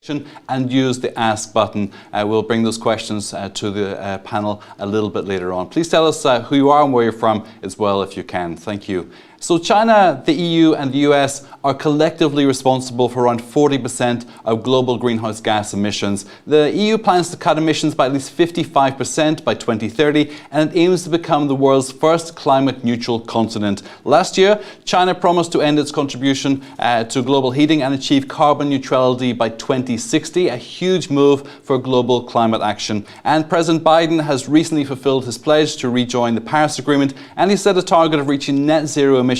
and use the ask button. We'll bring those questions to the panel a little bit later on. Please tell us who you are and where you're from as well if you can. Thank you. So China, the EU and the US are collectively responsible for around 40% of global greenhouse gas emissions. The EU plans to cut emissions by at least 55% by 2030, and it aims to become the world's first climate neutral continent. Last year, China promised to end its contribution to global heating and achieve carbon neutrality by 2060, a huge move for global climate action. And President Biden has recently fulfilled his pledge to rejoin the Paris Agreement, and he set a target of reaching net zero emissions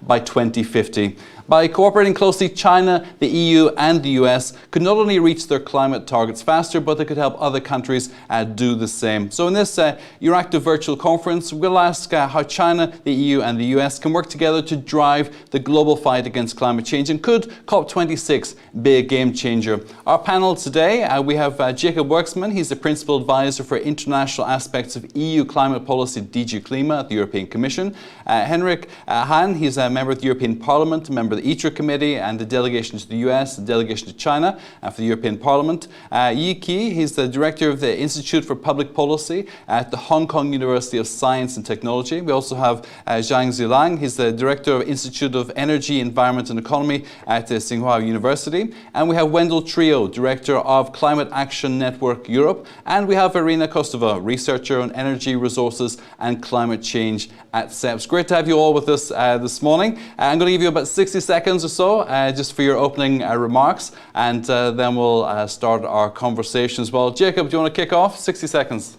by 2050. By cooperating closely, China, the EU and the US could not only reach their climate targets faster, but they could help other countries do the same. So in this Euractiv virtual conference, we'll ask how China, the EU and the US can work together to drive the global fight against climate change, and could COP26 be a game changer? Our panel today, we have Jacob Worksman. He's the Principal Advisor for International Aspects of EU Climate Policy at DG Klima at the European Commission. Henrik Hahn, he's a member of the European Parliament, a member of the ITRE committee and the delegation to the US, the delegation to China for the European Parliament. Yi Qi, he's the director of the Institute for Public Policy at the Hong Kong University of Science and Technology. We also have Zhang Zilang, he's the director of Institute of Energy, Environment and Economy at Tsinghua University. And we have Wendell Trio, director of Climate Action Network Europe. And we have Irina Kostova, researcher on energy, resources and climate change at CEPS. Great to have you all with us this morning. I'm going to give you about 60 seconds or so just for your opening remarks, and then we'll start our conversation as well. Jacob, do you want to kick off? 60 seconds.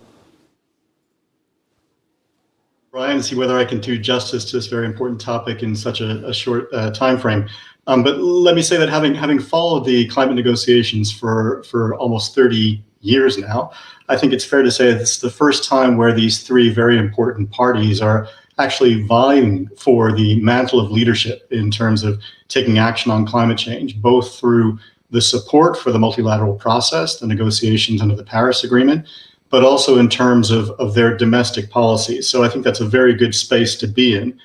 Brian, see whether I can do justice to this very important topic in such a short time frame. But let me say that having followed the climate negotiations for almost 30 years now, I think it's fair to say that it's the first time where these three very important parties are actually vying for the mantle of leadership in terms of taking action on climate change, both through the support for the multilateral process, the negotiations under the Paris Agreement, but also in terms of their domestic policies. So I think that's a very good space to be in.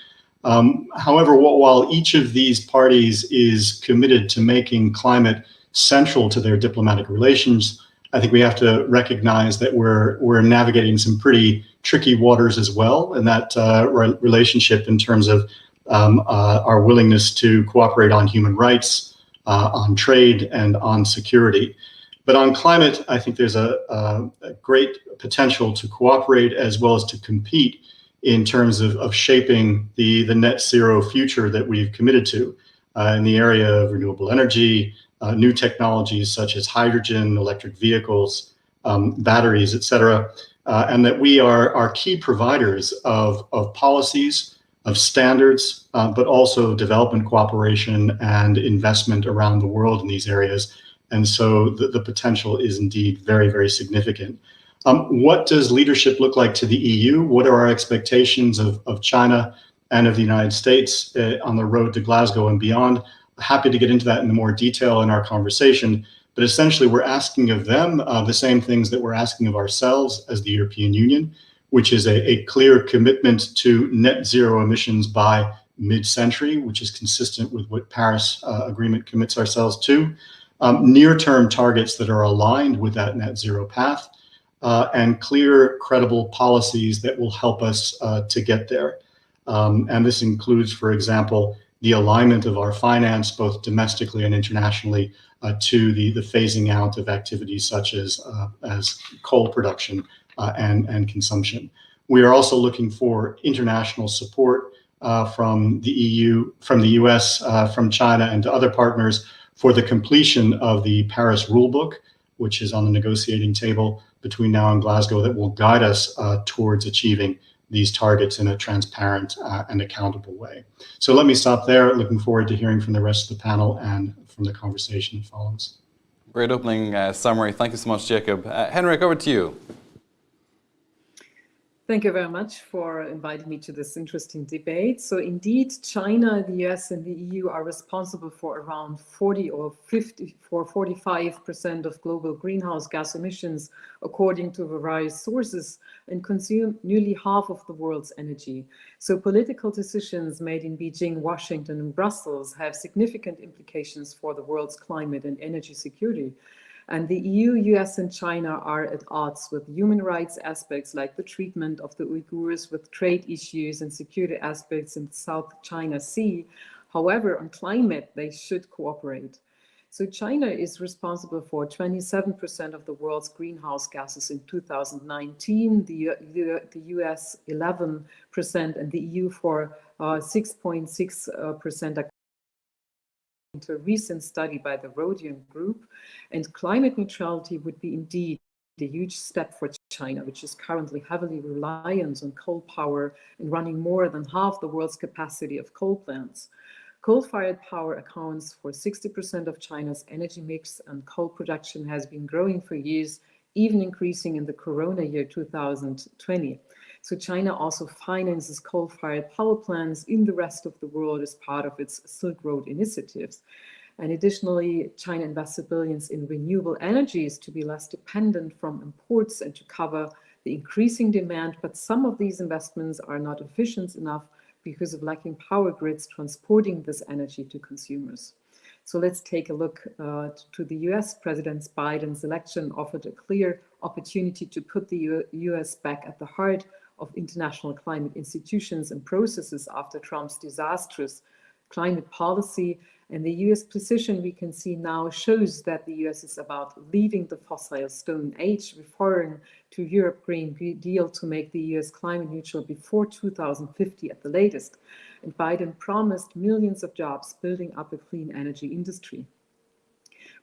However, while each of these parties is committed to making climate central to their diplomatic relations, I think we have to recognize that we're navigating some pretty tricky waters as well in that relationship in terms of our willingness to cooperate on human rights, on trade, and on security. But on climate, I think there's a great potential to cooperate as well as to compete in terms of shaping the net zero future that we've committed to in the area of renewable energy, new technologies such as hydrogen, electric vehicles, batteries, et cetera, and that we are key providers of policies, of standards, but also development cooperation and investment around the world in these areas. And so the potential is indeed very, very significant. What does leadership look like to the EU? What are our expectations of China and of the United States on the road to Glasgow and beyond? Happy to get into that in more detail in our conversation, but essentially we're asking of them the same things that we're asking of ourselves as the European Union, which is a clear commitment to net zero emissions by mid-century, which is consistent with what Paris Agreement commits ourselves to, near-term targets that are aligned with that net zero path, and clear, credible policies that will help us to get there. And this includes, for example, the alignment of our finance, both domestically and internationally, to the phasing out of activities such as coal production and consumption. We are also looking for international support from the EU, from the US, from China, and to other partners for the completion of the Paris Rulebook, which is on the negotiating table between now and Glasgow, that will guide us towards achieving these targets in a transparent and accountable way. So let me stop there. Looking forward to hearing from the rest of the panel and from the conversation that follows. Great opening summary. Thank you so much, Jacob. Henrik, over to you. Thank you very much for inviting me to this interesting debate. So indeed, China, the US, and the EU are responsible for around 45% of global greenhouse gas emissions, according to various sources, and consume nearly half of the world's energy. So political decisions made in Beijing, Washington, and Brussels have significant implications for the world's climate and energy security. And the EU, US, and China are at odds with human rights aspects like the treatment of the Uyghurs, with trade issues and security aspects in the South China Sea. However, on climate, they should cooperate. So China is responsible for 27% of the world's greenhouse gases in 2019, the US 11%, and the EU for 6.6%, into a recent study by the Rhodium Group. And climate neutrality would be indeed a huge step for China, which is currently heavily reliant on coal power and running more than half the world's capacity of coal plants. Coal-fired power accounts for 60% of China's energy mix, and coal production has been growing for years, even increasing in the corona year 2020. So China also finances coal-fired power plants in the rest of the world as part of its Silk Road initiatives. And additionally, China invested billions in renewable energies to be less dependent from imports and to cover the increasing demand. But some of these investments are not efficient enough because of lacking power grids transporting this energy to consumers. So let's take a look to the US. President Biden's election offered a clear opportunity to put the US back at the heart of international climate institutions and processes after Trump's disastrous climate policy. And the US position we can see now shows that the US is about leaving the fossil stone age, referring to Europe's Green Deal to make the US climate neutral before 2050 at the latest. And Biden promised millions of jobs, building up a clean energy industry.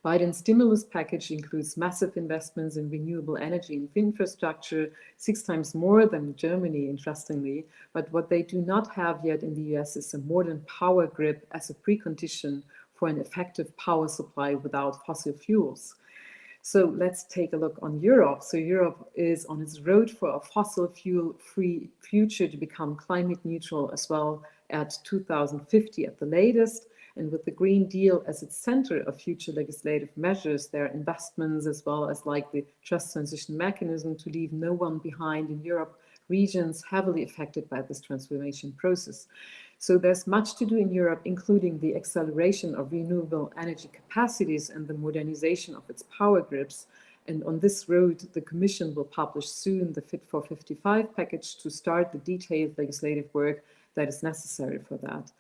Biden's stimulus package includes massive investments in renewable energy and infrastructure, 6 times more than Germany, interestingly. But what they do not have yet in the US is a modern power grid as a precondition for an effective power supply without fossil fuels. So let's take a look on Europe. So Europe is on its road for a fossil fuel-free future to become climate neutral as well at 2050 at the latest. And with the Green Deal as its center of future legislative measures, there are investments as well as like the Just Transition Mechanism to leave no one behind in Europe, regions heavily affected by this transformation process. So there's much to do in Europe, including the acceleration of renewable energy capacities and the modernization of its power grids. And on this road, the Commission will publish soon the Fit for 55 package to start the detailed legislative work that is necessary for that.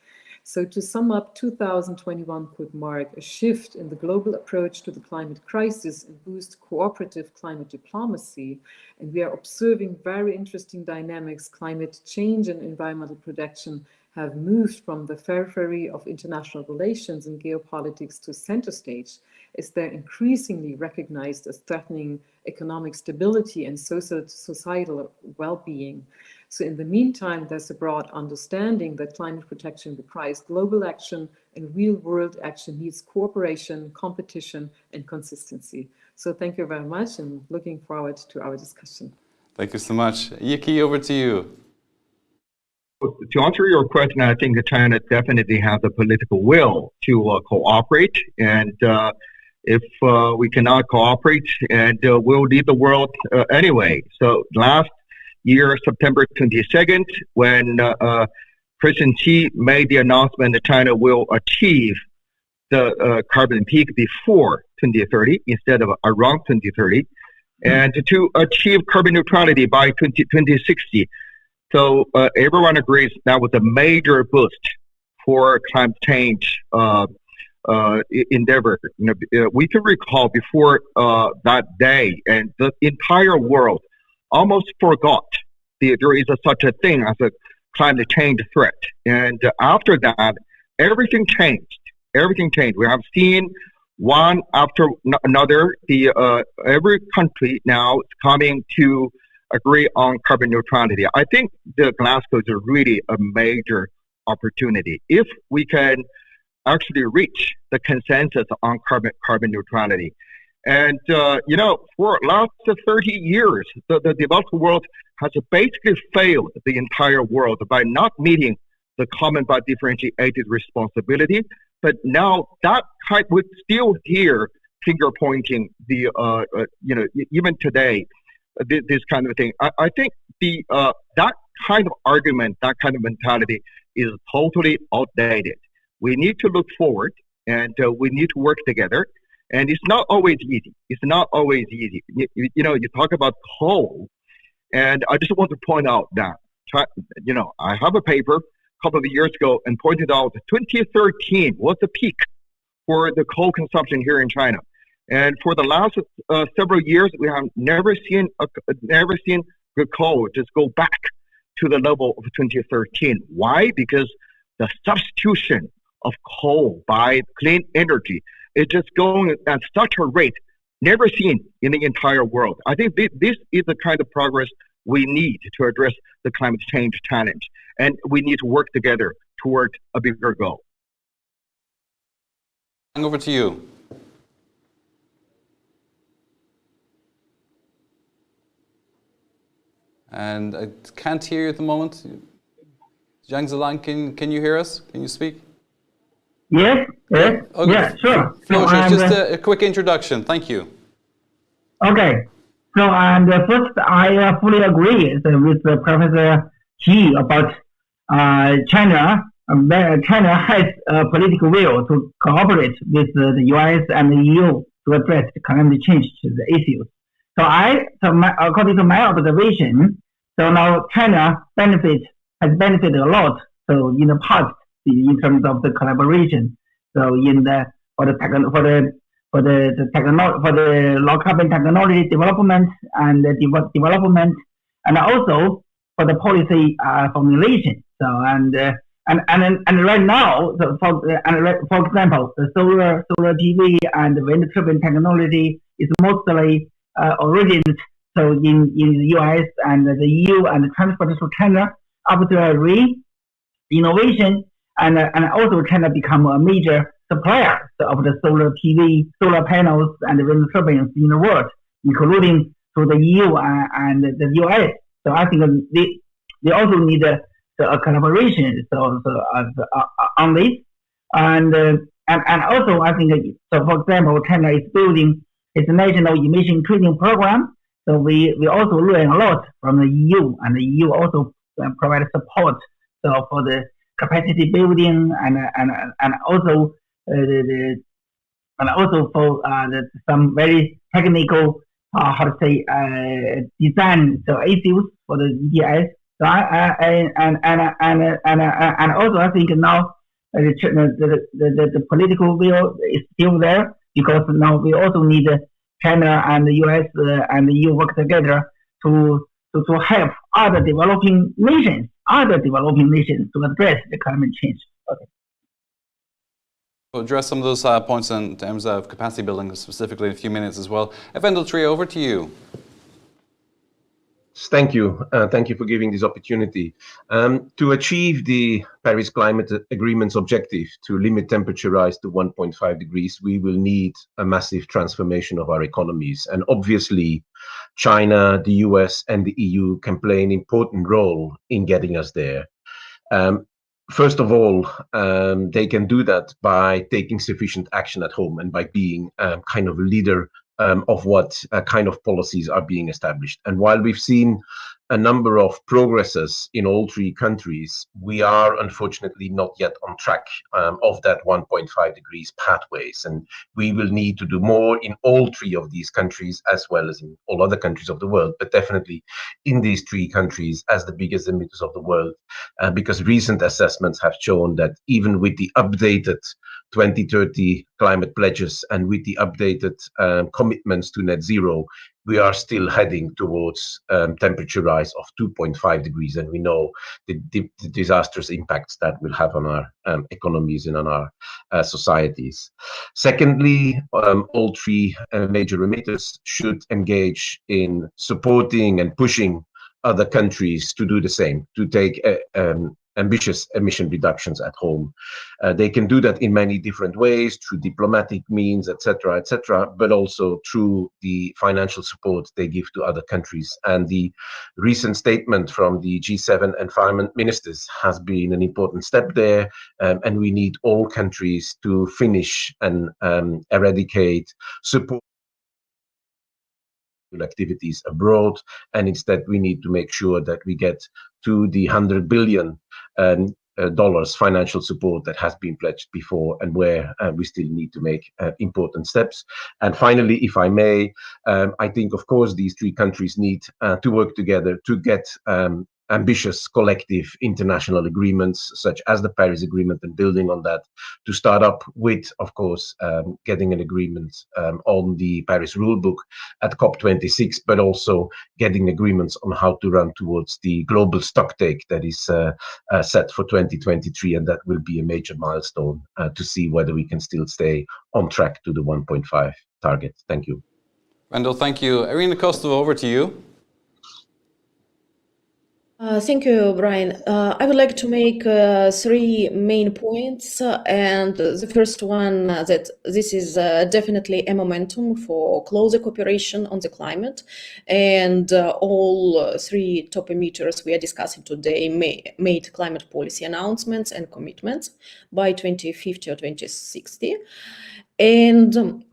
So to sum up, 2021 could mark a shift in the global approach to the climate crisis and boost cooperative climate diplomacy. And we are observing very interesting dynamics. Climate change and environmental protection have moved from the periphery of international relations and geopolitics to center stage, as they're increasingly recognized as threatening economic stability and societal well-being. So in the meantime, there's a broad understanding that climate protection requires global action, and real-world action needs cooperation, competition, and consistency. So thank you very much, and looking forward to our discussion. Thank you so much. Yuki, over to you. To answer your question, I think that China definitely has the political will to cooperate, and if we cannot cooperate, and we'll lead the world anyway. So last year, September 22nd, when President Xi made the announcement that China will achieve the carbon peak before 2030 instead of around 2030, and to achieve carbon neutrality by 2060. So everyone agrees that was a major boost for climate change endeavor. We can recall before that day, and the entire world almost forgot there is such a thing as a climate change threat. And after that, everything changed. Everything changed. We have seen one after another, every country now is coming to agree on carbon neutrality. I think the Glasgow is really a major opportunity. If we can actually reach the consensus on carbon neutrality. And, for last 30 years, the developed world has basically failed the entire world by not meeting the common but differentiated responsibility. But now that we're still here finger pointing even today, this kind of thing. I think that kind of argument, that kind of mentality is totally outdated. We need to look forward, and we need to work together. And it's not always easy. It's not always easy. You talk about coal, and I just want to point out that, I have a paper a couple of years ago and pointed out 2013 was the peak for the coal consumption here in China. And for the last several years, we have never seen the coal just go back to the level of 2013. Why? Because the substitution of coal by clean energy is just going at such a rate never seen in the entire world. I think this is the kind of progress we need to address the climate change challenge. And we need to work together toward a bigger goal. Over to you. And I can't hear you at the moment. Zhang Zilan, can you hear us? Can you speak? Yes, yes, Okay. yeah, sure. Florian, just a quick introduction. Thank you. Okay. So, and first, I fully agree with Professor Xi about China. China has a political will to cooperate with the US and the EU to address the climate change issues. According to my observation, so now China has benefited a lot. So in the past, in terms of the collaboration, so for the low carbon technology development and development, and also for the policy formulation. So and right now, so for example, the solar PV and wind turbine technology is mostly originated so in the US and the EU and transferred to China after a innovation, and also China become a major supplier of the solar PV, solar panels and wind turbines in the world, including to the EU and the US. So I think they also need a collaboration on this, and also I think so. For example, China is building its national emission trading program. So we also learn a lot from the EU, and the EU also provide support so for the capacity building and also for some very technical design so issues for the ETS. So and also I think now the political will is still there, because now we also need China and the US and the EU work together to help other developing nations to address the climate change. Okay. We'll address some of those points in terms of capacity building specifically in a few minutes as well. Vendel Tree, over to you. Thank you. Thank you for giving this opportunity. To achieve the Paris Climate Agreement's objective to limit temperature rise to 1.5 degrees, we will need a massive transformation of our economies. And obviously, China, the US, and the EU can play an important role in getting us there. First of all, they can do that by taking sufficient action at home and by being kind of a leader of what kind of policies are being established. And while we've seen a number of progresses in all three countries, we are unfortunately not yet on track of that 1.5 degrees pathways. And we will need to do more in all three of these countries, as well as in all other countries of the world, but definitely in these three countries as the biggest emitters of the world, because recent assessments have shown that even with the updated 2030 climate pledges and with the updated commitments to net zero, we are still heading towards temperature rise of 2.5 degrees. And we know the disastrous impacts that will have on our economies and on our societies. Secondly, all three major emitters should engage in supporting and pushing other countries to do the same, to take ambitious emission reductions at home. They can do that in many different ways, through diplomatic means, etc., but also through the financial support they give to other countries. And the recent statement from the G7 environment ministers has been an important step there, and we need all countries to finish and eradicate support activities abroad, and instead we need to make sure that we get to the 100 billion dollars financial support that has been pledged before, and where we still need to make important steps. And finally, if I may, I think, of course, these three countries need to work together to get ambitious collective international agreements such as the Paris Agreement, and building on that to start up with, of course, getting an agreement on the Paris rulebook at COP26, but also getting agreements on how to run towards the global stocktake that is set for 2023, and that will be a major milestone to see whether we can still stay on track to the 1.5 target. Thank you. Wendell, thank you. Irina Kostova, over to you. Thank you, Brian. I would like to make three main points. And the first one, that this is definitely a momentum for closer cooperation on the climate. And all three top emitters we are discussing today made climate policy announcements and commitments by 2050 or 2060. And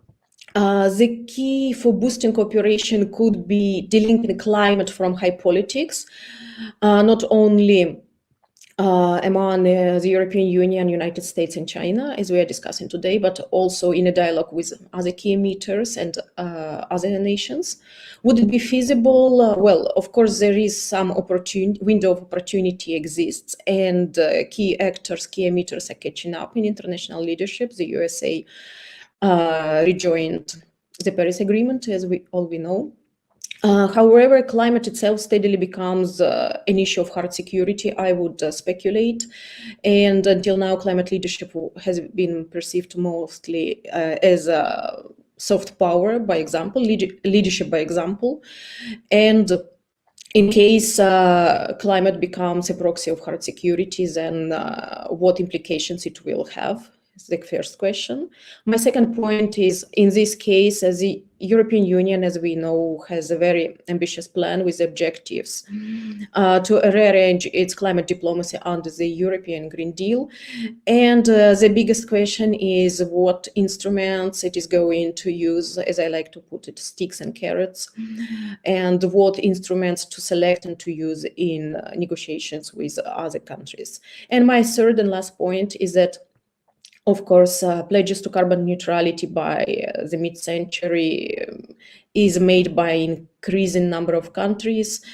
the key for boosting cooperation could be delinking climate from high politics, not only among the European Union, United States and China, as we are discussing today, but also in a dialogue with other key emitters and other nations. Would it be feasible? Well, of course, there is some window of opportunity exists, and key actors, key emitters are catching up in international leadership. The USA rejoined the Paris Agreement, as we know. However, climate itself steadily becomes an issue of hard security, I would speculate. And until now, climate leadership has been perceived mostly as soft power, by example, leadership by example. And in case climate becomes a proxy of hard security, then what implications it will have? Is the first question. My second point is, in this case, the European Union, as we know, has a very ambitious plan with objectives to rearrange its climate diplomacy under the European Green Deal. And the biggest question is what instruments it is going to use, as I like to put it, sticks and carrots, and what instruments to select and to use in negotiations with other countries. And my third and last point is that, of course, pledges to carbon neutrality by the mid-century is made by increasing number of countries.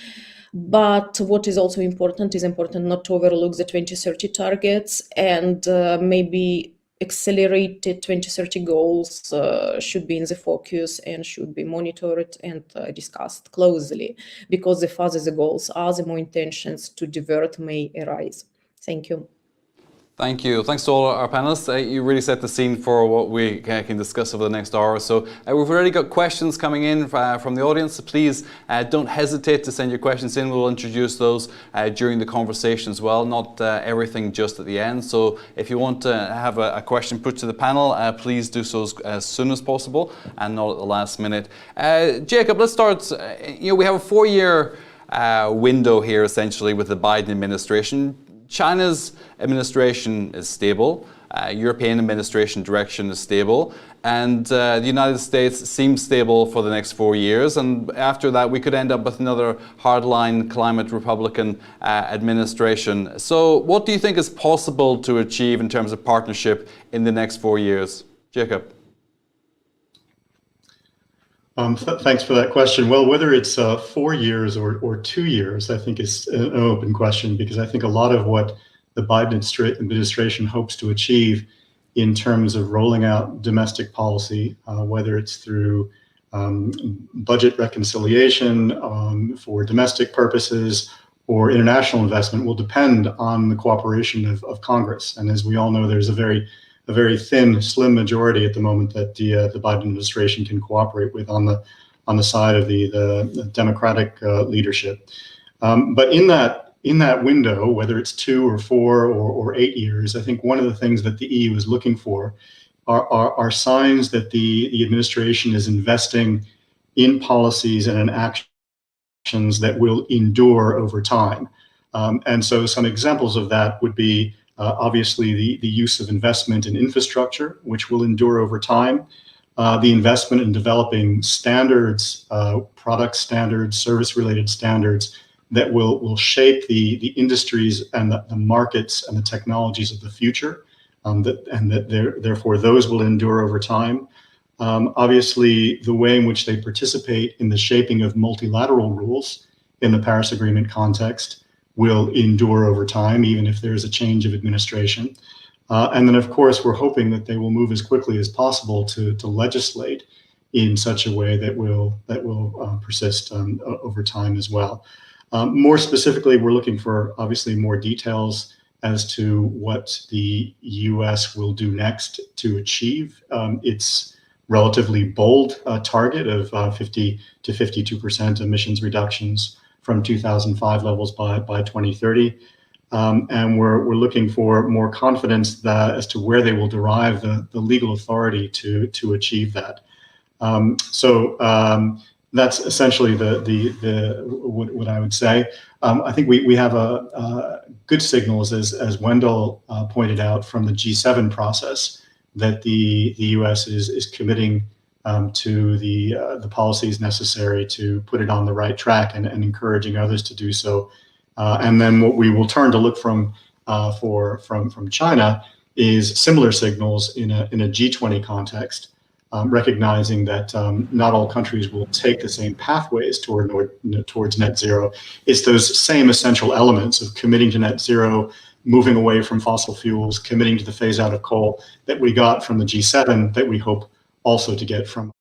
But what is also important not to overlook the 2030 targets, and maybe accelerated 2030 goals should be in the focus and should be monitored and discussed closely, because the farther the goals are, the more intentions to divert may arise. Thank you. Thank you. Thanks to all our panelists. You really set the scene for what we can discuss over the next hour or so. We've already got questions coming in from the audience. So please don't hesitate to send your questions in. We'll introduce those during the conversation as well, not everything just at the end. So if you want to have a question put to the panel, please do so as soon as possible and not at the last minute. Jacob, let's start. We have a 4-year window here essentially with the Biden administration. China's administration is stable, European administration direction is stable, and the United States seems stable for the next 4 years. And after that, we could end up with another hardline climate Republican administration. So what do you think is possible to achieve in terms of partnership in the next 4 years? Jacob. Thanks for that question. Well, whether it's 4 years or 2 years, I think is an open question, because I think a lot of what the Biden administration hopes to achieve in terms of rolling out domestic policy, whether it's through budget reconciliation for domestic purposes or international investment, will depend on the cooperation of Congress. And as we all know, there's a very thin, slim majority at the moment that the Biden administration can cooperate with on the side of the Democratic leadership. But in that window, whether it's 2 or 4 or 8 years, I think one of the things that the EU is looking for are signs that the administration is investing in policies and in actions that will endure over time. And so some examples of that would be obviously the use of investment in infrastructure, which will endure over time, the investment in developing standards, product standards, service-related standards that will shape the industries and the markets and the technologies of the future, therefore those will endure over time. Obviously, the way in which they participate in the shaping of multilateral rules in the Paris Agreement context will endure over time, even if there is a change of administration. And then, of course, we're hoping that they will move as quickly as possible to legislate in such a way that will persist over time as well. More specifically, we're looking for obviously more details as to what the US will do next to achieve its relatively bold target of 50 to 52% emissions reductions from 2005 levels by 2030. And we're looking for more confidence as to where they will derive the legal authority to achieve that. That's essentially what I would say. I think we have a good signals, as Wendell pointed out, from the G7 process, that the US is committing to the policies necessary to put it on the right track and encouraging others to do so. And then what we will turn to look from China is similar signals in a G20 context. Recognizing that not all countries will take the same pathways towards net zero. It's those same essential elements of committing to net zero, moving away from fossil fuels, committing to the phase out of coal that we got from the G7 that we hope also to get from.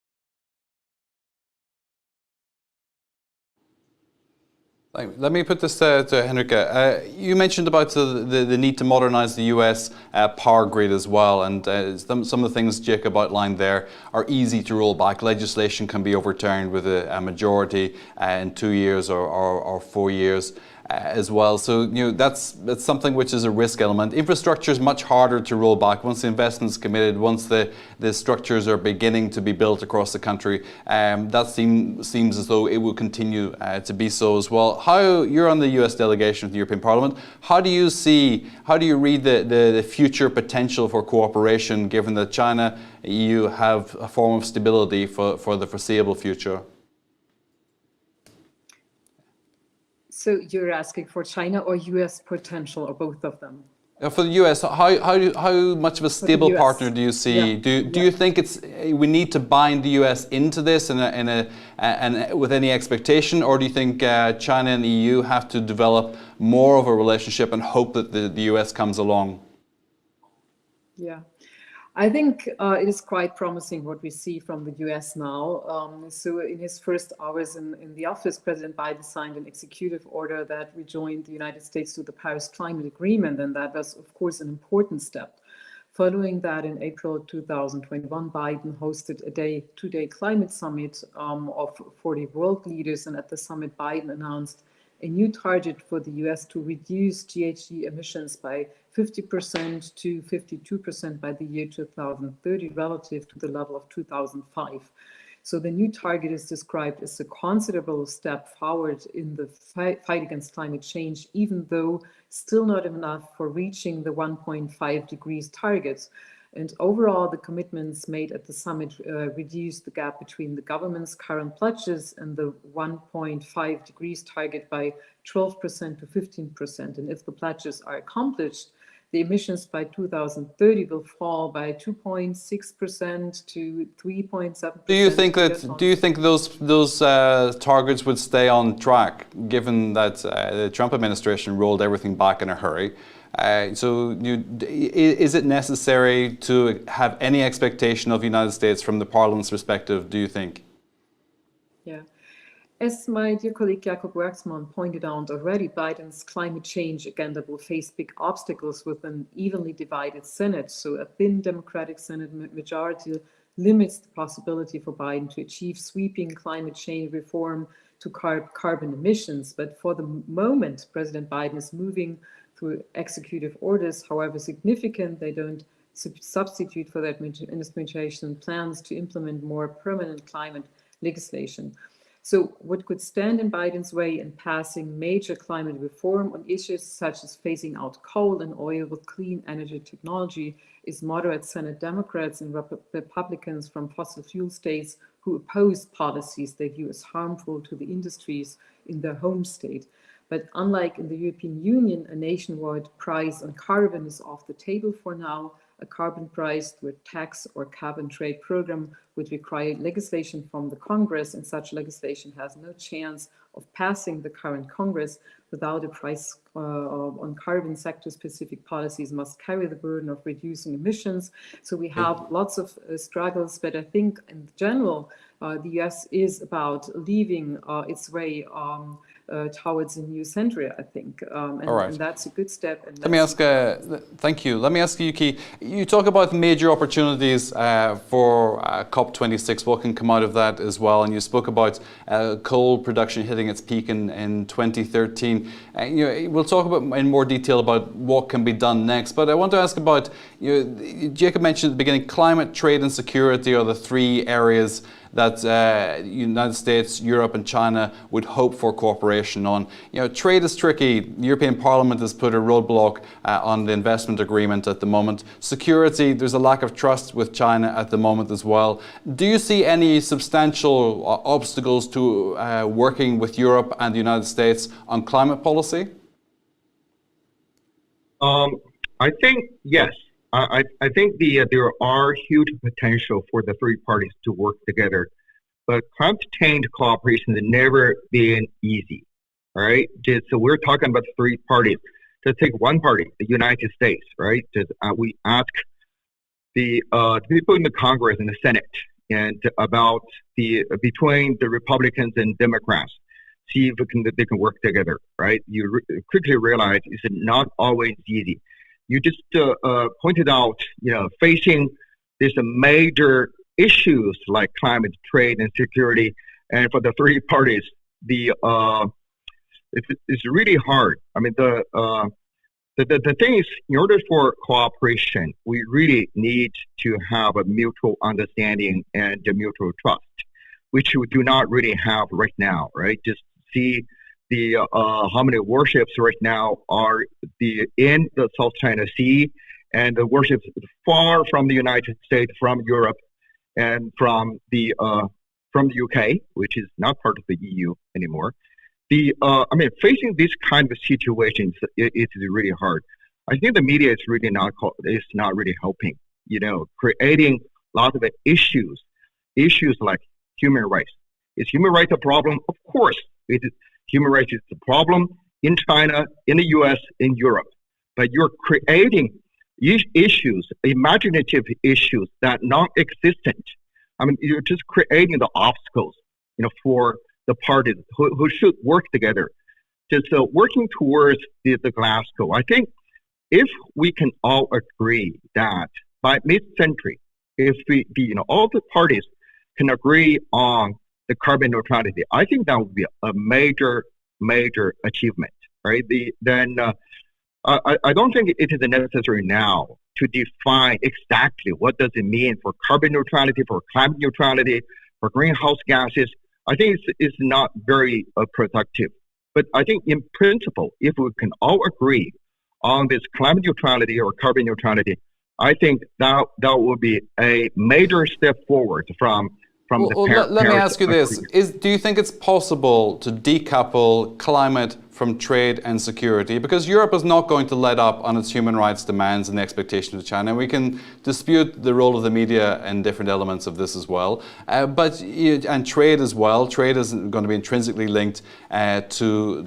Let me put this to Henrika. You mentioned about the need to modernize the US power grid as well, and some of the things Jacob outlined there are easy to roll back. Legislation can be overturned with a majority in 2 years or 4 years as well. So that's something which is a risk element. Infrastructure is much harder to roll back once the investment's committed, once the structures are beginning to be built across the country. That seems as though it will continue to be so as well. You're on the US delegation of the European Parliament. How do you read the future potential for cooperation, given that China, EU have a form of stability for the foreseeable future? So you're asking for China or US potential, or both of them? For the US, how much of a stable partner do you see? Yeah. Do you think we need to bind the US into this and with any expectation, or do you think China and the EU have to develop more of a relationship and hope that the US comes along? Yeah. I think it is quite promising what we see from the US now. So in his first hours in the office, President Biden signed an executive order that rejoined the United States to the Paris Climate Agreement, and that was, of course, an important step. Following that, in April 2021, Biden hosted a two-day climate summit of 40 world leaders, and at the summit, Biden announced a new target for the US to reduce GHG emissions by 50% to 52% by the year 2030 relative to the level of 2005. So the new target is described as a considerable step forward in the fight against climate change, even though still not enough for reaching the 1.5 degrees targets. And overall, the commitments made at the summit reduced the gap between the government's current pledges and the 1.5 degrees target by 12% to 15%. And if the pledges are accomplished, the emissions by 2030 will fall by 2.6% to 3.7%. Do you think those targets would stay on track, given that the Trump administration rolled everything back in a hurry? Is it necessary to have any expectation of the United States from the Parliament's perspective, do you think? Yeah. As my dear colleague Jakob Werksman pointed out already, Biden's climate change agenda will face big obstacles with an evenly divided Senate. So a thin Democratic Senate majority limits the possibility for Biden to achieve sweeping climate change reform to curb carbon emissions. But for the moment, President Biden is moving through executive orders, however significant, they don't substitute for that administration plans to implement more permanent climate legislation. So what could stand in Biden's way in passing major climate reform on issues such as phasing out coal and oil with clean energy technology is moderate Senate Democrats and Republicans from fossil fuel states who oppose policies they view as harmful to the industries in their home state. But unlike in the European Union, a nationwide price on carbon is off the table for now. A carbon price with tax or carbon trade program would require legislation from the Congress, and such legislation has no chance of passing the current Congress. Without a price on carbon, sector-specific policies must carry the burden of reducing emissions. So we have lots of struggles, but I think in general, the US is about leaving its way towards a new century, I think. And that's a good step. And let me ask, thank you. Let me ask you, Yuki, you talk about major opportunities for COP26, what can come out of that as well. And you spoke about coal production hitting its peak in 2013. We'll talk about in more detail about what can be done next. But I want to ask about, Jacob mentioned at the beginning, climate, trade and security are the three areas that United States, Europe and China would hope for cooperation on. Trade is tricky. The European Parliament has put a roadblock on the investment agreement at the moment. Security, there's a lack of trust with China at the moment as well. Do you see any substantial obstacles to working with Europe and the United States on climate policy? I think yes. I think there are huge potential for the three parties to work together, but climate change cooperation has never been easy. All right, so we're talking about three parties. Just take one party, the United States, right? We ask the people in the Congress and the Senate and about between the Republicans and Democrats, see if they can work together, right? You quickly realize it's not always easy. You just pointed out, facing these major issues like climate, trade, and security, and for the three parties, it's really hard. I mean, the thing is, in order for cooperation, we really need to have a mutual understanding and a mutual trust, which we do not really have right now, right? Just see how many warships right now are in the South China Sea, and the warships far from the United States, from Europe, and from the UK, which is not part of the EU anymore. Facing these kind of situations, it's really hard. I think the media is really not really helping. Creating lots of issues like human rights. Is human rights a problem? Of course, it is. Human rights is the problem in China, in the US, in Europe. But you're creating issues, imaginative issues that non-existent. You're just creating the obstacles, for the parties who should work together. Just working towards the Glasgow. I think if we can all agree that by mid-century, if all the parties can agree on the carbon neutrality, I think that would be a major achievement, right? I don't think it is necessary now to define exactly what does it mean for carbon neutrality, for climate neutrality, for greenhouse gases. I think it's not very productive. But I think in principle, if we can all agree on this climate neutrality or carbon neutrality, I think that would be a major step forward from let me ask you this. Do you think it's possible to decouple climate from trade and security? Because Europe is not going to let up on its human rights demands and the expectations of China. We can dispute the role of the media in different elements of this as well. And trade as well. Trade is going to be intrinsically linked to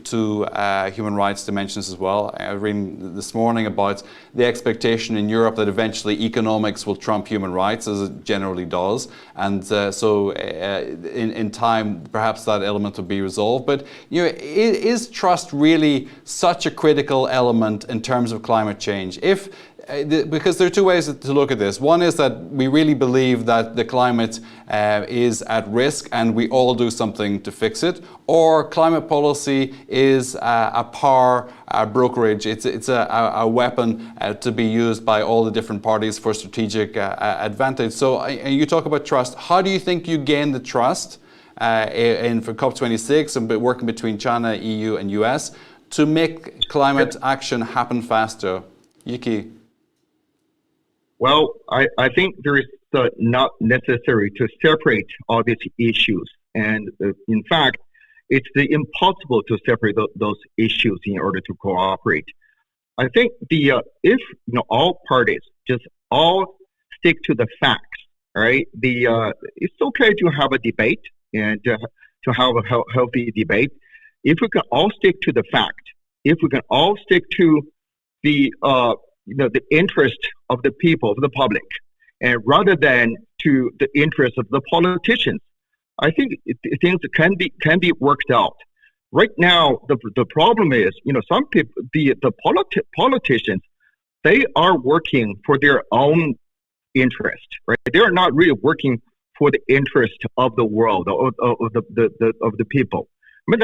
human rights dimensions as well. I was reading this morning about the expectation in Europe that eventually economics will trump human rights, as it generally does. And in time, perhaps that element will be resolved. But is trust really such a critical element in terms of climate change? Because there are two ways to look at this. One is that we really believe that the climate is at risk and we all do something to fix it, or climate policy is a power brokerage. It's a weapon to be used by all the different parties for strategic advantage. So you talk about trust. How do you think you gain the trust for COP26 and working between China, EU and US to make climate action happen faster? Yuki? Well, I think there is not necessary to separate all these issues. And in fact, it's impossible to separate those issues in order to cooperate. I think if all parties just all stick to the facts, right? It's okay to have a debate and to have a healthy debate. If we can all stick to the fact, if we can all stick to the the interest of the people, of the public, and rather than to the interest of the politicians, I think things can be worked out. Right now, the problem is, some people, the politicians, they are working for their own interest, right? They are not really working for the interest of the world or of the people. I mean,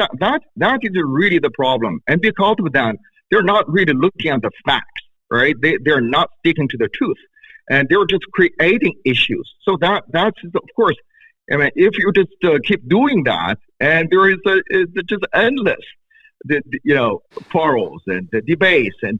that is really the problem, and because of that, they're not really looking at the facts, right? They're not sticking to the truth, and they're just creating issues. So that's of course. I mean, if you just keep doing that, and there is just endless, quarrels and debates and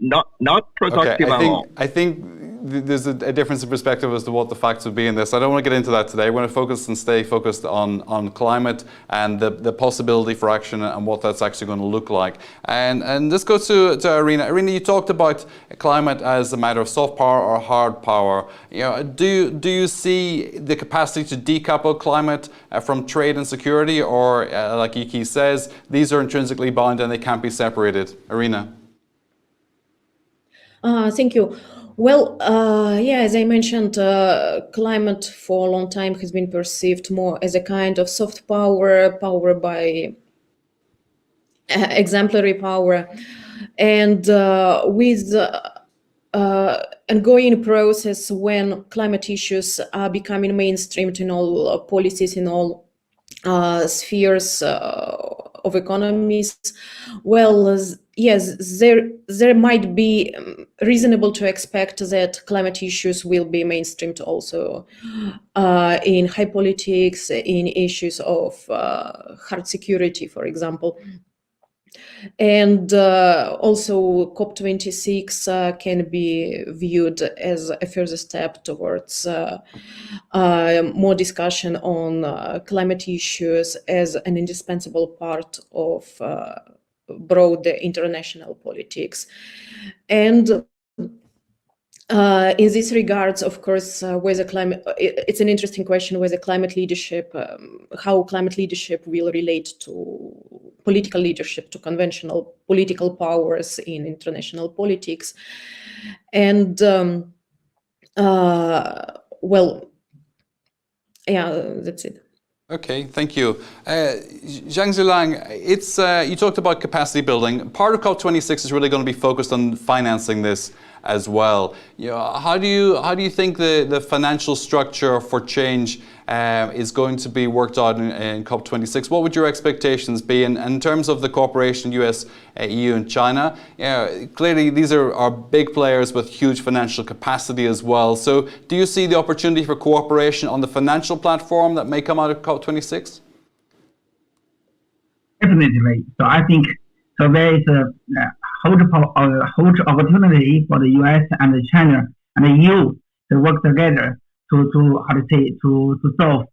not productive at all. I think there's a difference in perspective as to what the facts would be in this. I don't want to get into that today. I want to focus and stay focused on climate and the possibility for action and what that's actually going to look like. And this goes to Irina. Irina, you talked about climate as a matter of soft power or hard power. Do you see the capacity to decouple climate from trade and security, or like Iki says, these are intrinsically bound and they can't be separated? Irina. Thank you. Well, as I mentioned, climate for a long time has been perceived more as a kind of soft power by exemplary power. And with ongoing process, when climate issues are becoming mainstreamed in all policies, in all spheres of economies, well, yes, there might be reasonable to expect that climate issues will be mainstreamed also in high politics, in issues of hard security, for example. And also COP26 can be viewed as a further step towards more discussion on climate issues as an indispensable part of broad international politics. And in this regards, of course, whether climate, it's an interesting question whether climate leadership, how climate leadership will relate to political leadership, to conventional political powers in international politics. And that's it. Okay, thank you. Zhang Zulang, you talked about capacity building. Part of COP26 is really going to be focused on financing this as well. How do you think the financial structure for change is going to be worked out in COP26? What would your expectations be? And in terms of the cooperation, US, EU and China, clearly these are big players with huge financial capacity as well. So do you see the opportunity for cooperation on the financial platform that may come out of COP26? Definitely. So I think there is a huge opportunity for the US and China and the EU to work together to solve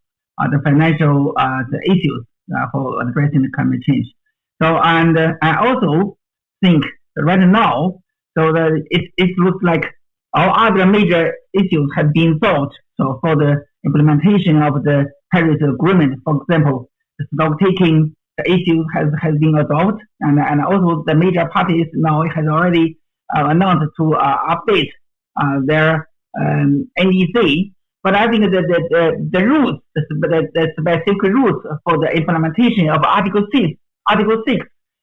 the financial the issues for addressing the climate change. So and I also think that right now, so that it looks like all other major issues have been solved. So for the implementation of the Paris Agreement, for example, the stock-taking issue has been resolved, and also the major parties now has already announced to update their NEC. But I think that the rules, the specific rules for the implementation of Article 6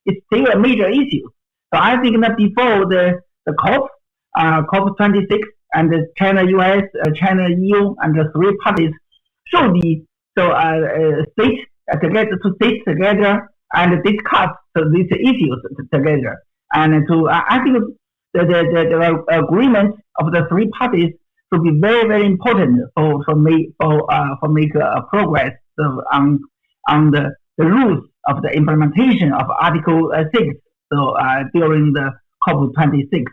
is still a major issue. So I think that before the COP26 and the China, US, China, EU, and the three parties should be state together and discuss these issues together. And I think the agreement of the three parties should be very, very important for make progress on the rules of the implementation of Article 6. So during the COP26,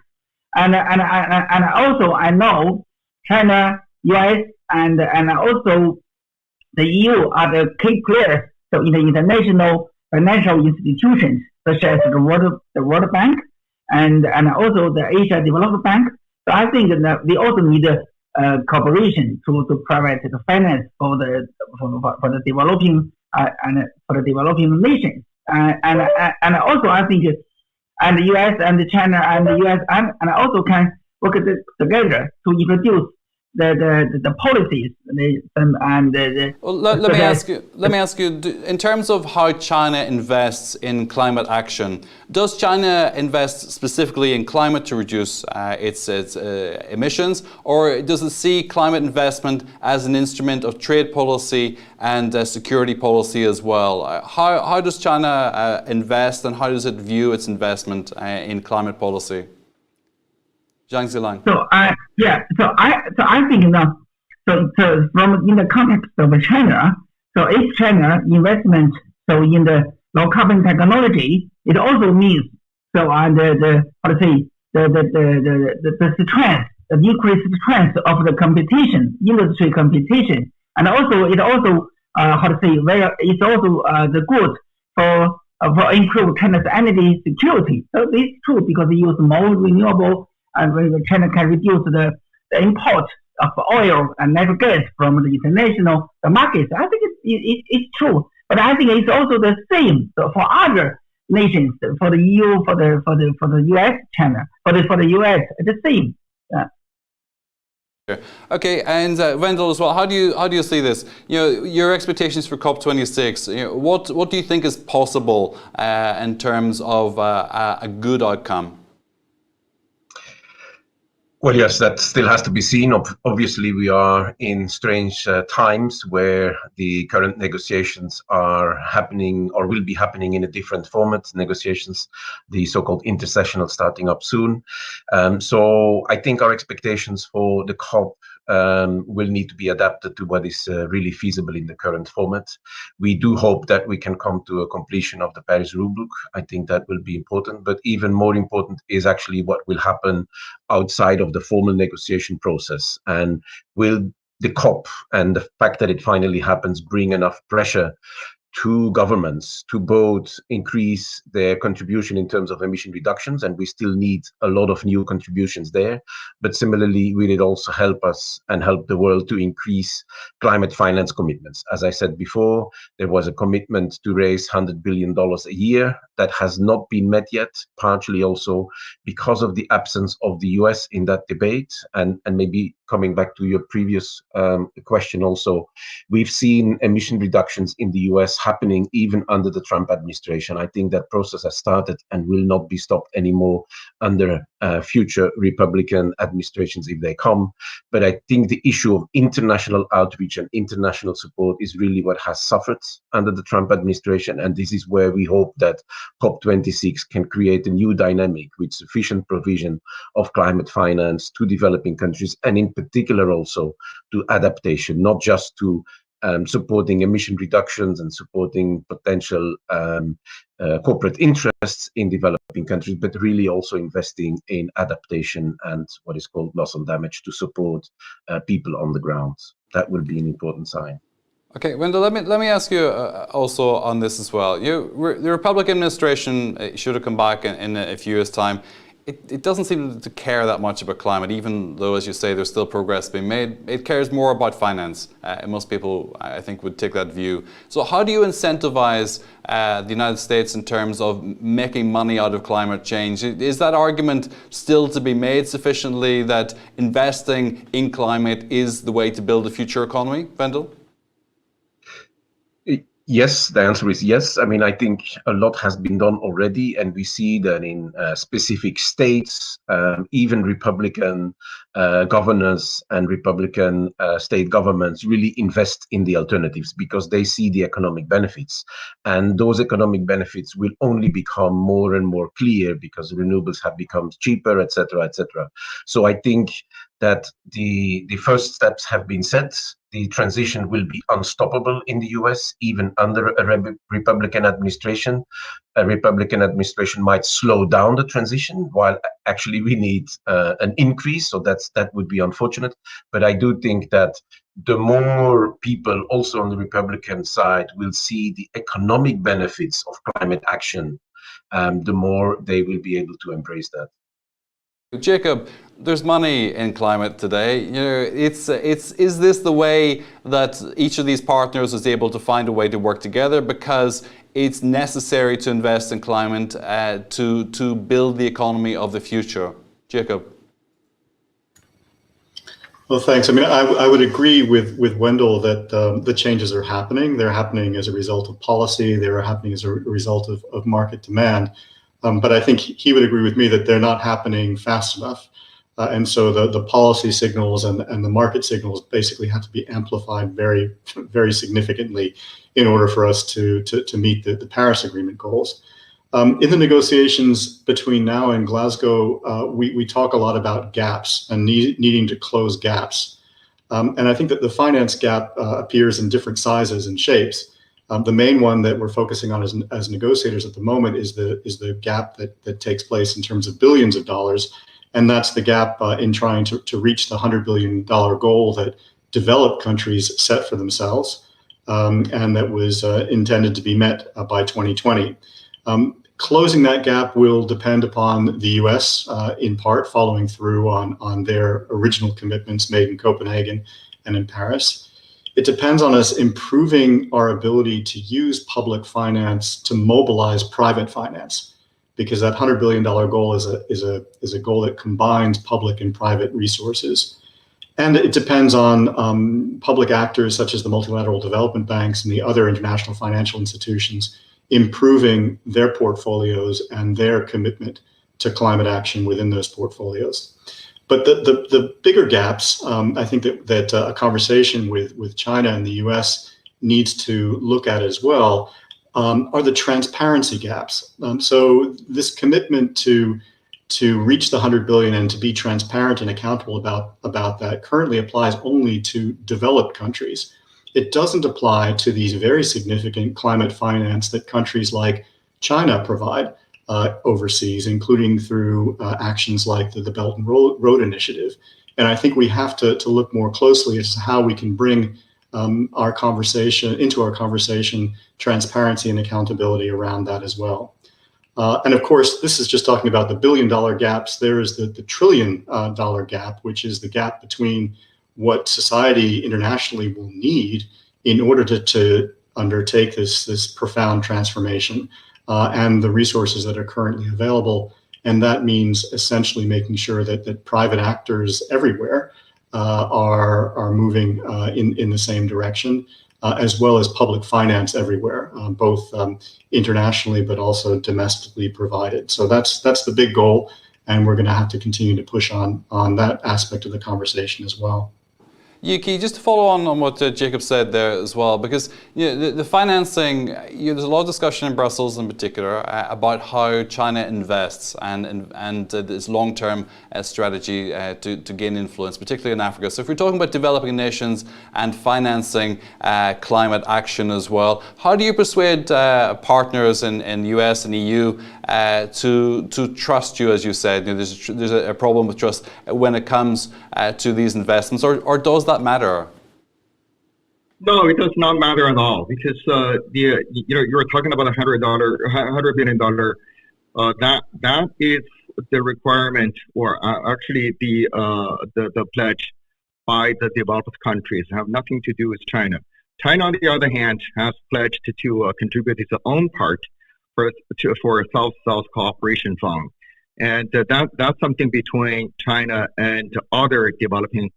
and also I know China, US, and also the EU are the key players so in the international financial institutions such as the World Bank and also the Asia Development Bank. So I think that we also need cooperation to provide the finance for the developing and for the developing nations. And also I think and the US and China and the US and also can work together to introduce the policies Well, let me ask you in terms of how China invests in climate action. Does China invest specifically in climate to reduce its emissions, or does it see climate investment as an instrument of trade policy and security policy as well? How does China invest, and how does it view its investment in climate policy? Zhang Zilang. So I think now, so from in the context of China, so if China investment in the low carbon technology, it also means the strength, the decreased strength of the competition, industry competition, and also it's also it's also the good for improve China's energy security. So it's true because they use more renewable. And when China can reduce the import of oil and natural gas from the international markets, I think it's true. But I think it's also the same for other nations, for the EU, for the US, China, for the US, it's the same. Okay, and Wendell as well. How do you see this? Your expectations for COP26. What do you think is possible in terms of a good outcome? Well, yes, that still has to be seen. Obviously, we are in strange times where the current negotiations are happening or will be happening in a different format. Negotiations, the so-called intersessional, starting up soon. So I think our expectations for the COP will need to be adapted to what is really feasible in the current format. We do hope that we can come to a completion of the Paris rulebook. I think that will be important, but even more important is actually what will happen outside of the formal negotiation process. And will the COP and the fact that it finally happens bring enough pressure to governments to both increase their contribution in terms of emission reductions, and we still need a lot of new contributions there, but similarly will it also help us and help the world to increase climate finance commitments. As I said before, there was a commitment to raise $100 billion a year that has not been met yet, partially also because of the absence of the US in that debate. And maybe coming back to your previous question also, we've seen emission reductions in the US happening even under the Trump administration. I think that process has started and will not be stopped anymore under future Republican administrations if they come. But I think the issue of international outreach and international support is really what has suffered under the Trump administration. And this is where we hope that COP26 can create a new dynamic with sufficient provision of climate finance to developing countries, and in particular also to adaptation, not just to supporting emission reductions and supporting potential corporate interests in developing countries, but really also investing in adaptation and what is called loss and damage to support people on the ground. That will be an important sign. Okay, Wendell, let me ask you also on this as well. The Republican administration should have come back in a few years' time. It doesn't seem to care that much about climate, even though, as you say, there's still progress being made. It cares more about finance. And most people, I think, would take that view. So how do you incentivize the United States in terms of making money out of climate change? Is that argument still to be made sufficiently that investing in climate is the way to build a future economy, Wendell? Yes, the answer is yes. I mean, I think a lot has been done already, and we see that in specific states, even Republican governors and Republican state governments really invest in the alternatives because they see the economic benefits. And those economic benefits will only become more and more clear because renewables have become cheaper, et cetera, et cetera. So I think that the first steps have been set. the transition will be unstoppable in the US, even under a Republican administration. A Republican administration might slow down the transition, while actually we need an increase. So that would be unfortunate. But I do think that the more people also on the Republican side will see the economic benefits of climate action, the more they will be able to embrace that. Jacob, there's money in climate today. You know, is this the way that each of these partners is able to find a way to work together because it's necessary to invest in climate to build the economy of the future? Jacob. Well, thanks. I mean, I would agree with Wendell that the changes are happening. They're happening as a result of policy. They're happening as a result of market demand. But I think he would agree with me that they're not happening fast enough. And so the policy signals and the market signals basically have to be amplified very, very significantly in order for us to meet the Paris Agreement goals. In the negotiations between now and Glasgow, we talk a lot about gaps and needing to close gaps. And I think that the finance gap appears in different sizes and shapes. The main one that we're focusing on as negotiators at the moment is the gap that takes place in terms of billions of dollars. And that's the gap in trying to reach the $100 billion goal that developed countries set for themselves, and that was intended to be met by 2020. Closing that gap will depend upon the US, in part following through on their original commitments made in Copenhagen and in Paris. It depends on us improving our ability to use public finance to mobilize private finance, because that $100 billion goal is a goal that combines public and private resources. And it depends on public actors such as the multilateral development banks and the other international financial institutions improving their portfolios and their commitment to climate action within those portfolios. But the bigger gaps, I think that a conversation with China and the US needs to look at as well, are the transparency gaps. So this commitment to reach the 100 billion and to be transparent and accountable about that currently applies only to developed countries. It doesn't apply to these very significant climate finance that countries like China provide overseas, including through actions like the Belt and Road Initiative. And I think we have to look more closely as to how we can bring into our conversation transparency and accountability around that as well. And of course, this is just talking about the billion-dollar gaps. There is the trillion-dollar gap, which is the gap between what society internationally will need in order to undertake this profound transformation and the resources that are currently available. And that means essentially making sure that private actors everywhere are moving in the same direction, as well as public finance everywhere, both internationally but also domestically provided. So that's the big goal, and we're going to have to continue to push on that aspect of the conversation as well. Yuki, just to follow on what Jacob said there as well, because the financing, there's a lot of discussion in Brussels in particular about how China invests and its long-term strategy to gain influence, particularly in Africa. So if we're talking about developing nations and financing climate action as well, how do you persuade partners in US and EU to trust you, as you said? There's a problem with trust when it comes to these investments, or does that matter? No, it does not matter at all, because you were talking about $100 billion. That is the requirement, or actually the pledge by the developed countries. Have nothing to do with China. China, on the other hand, has pledged to contribute its own part for a South-South cooperation fund, and that's something between China and other developing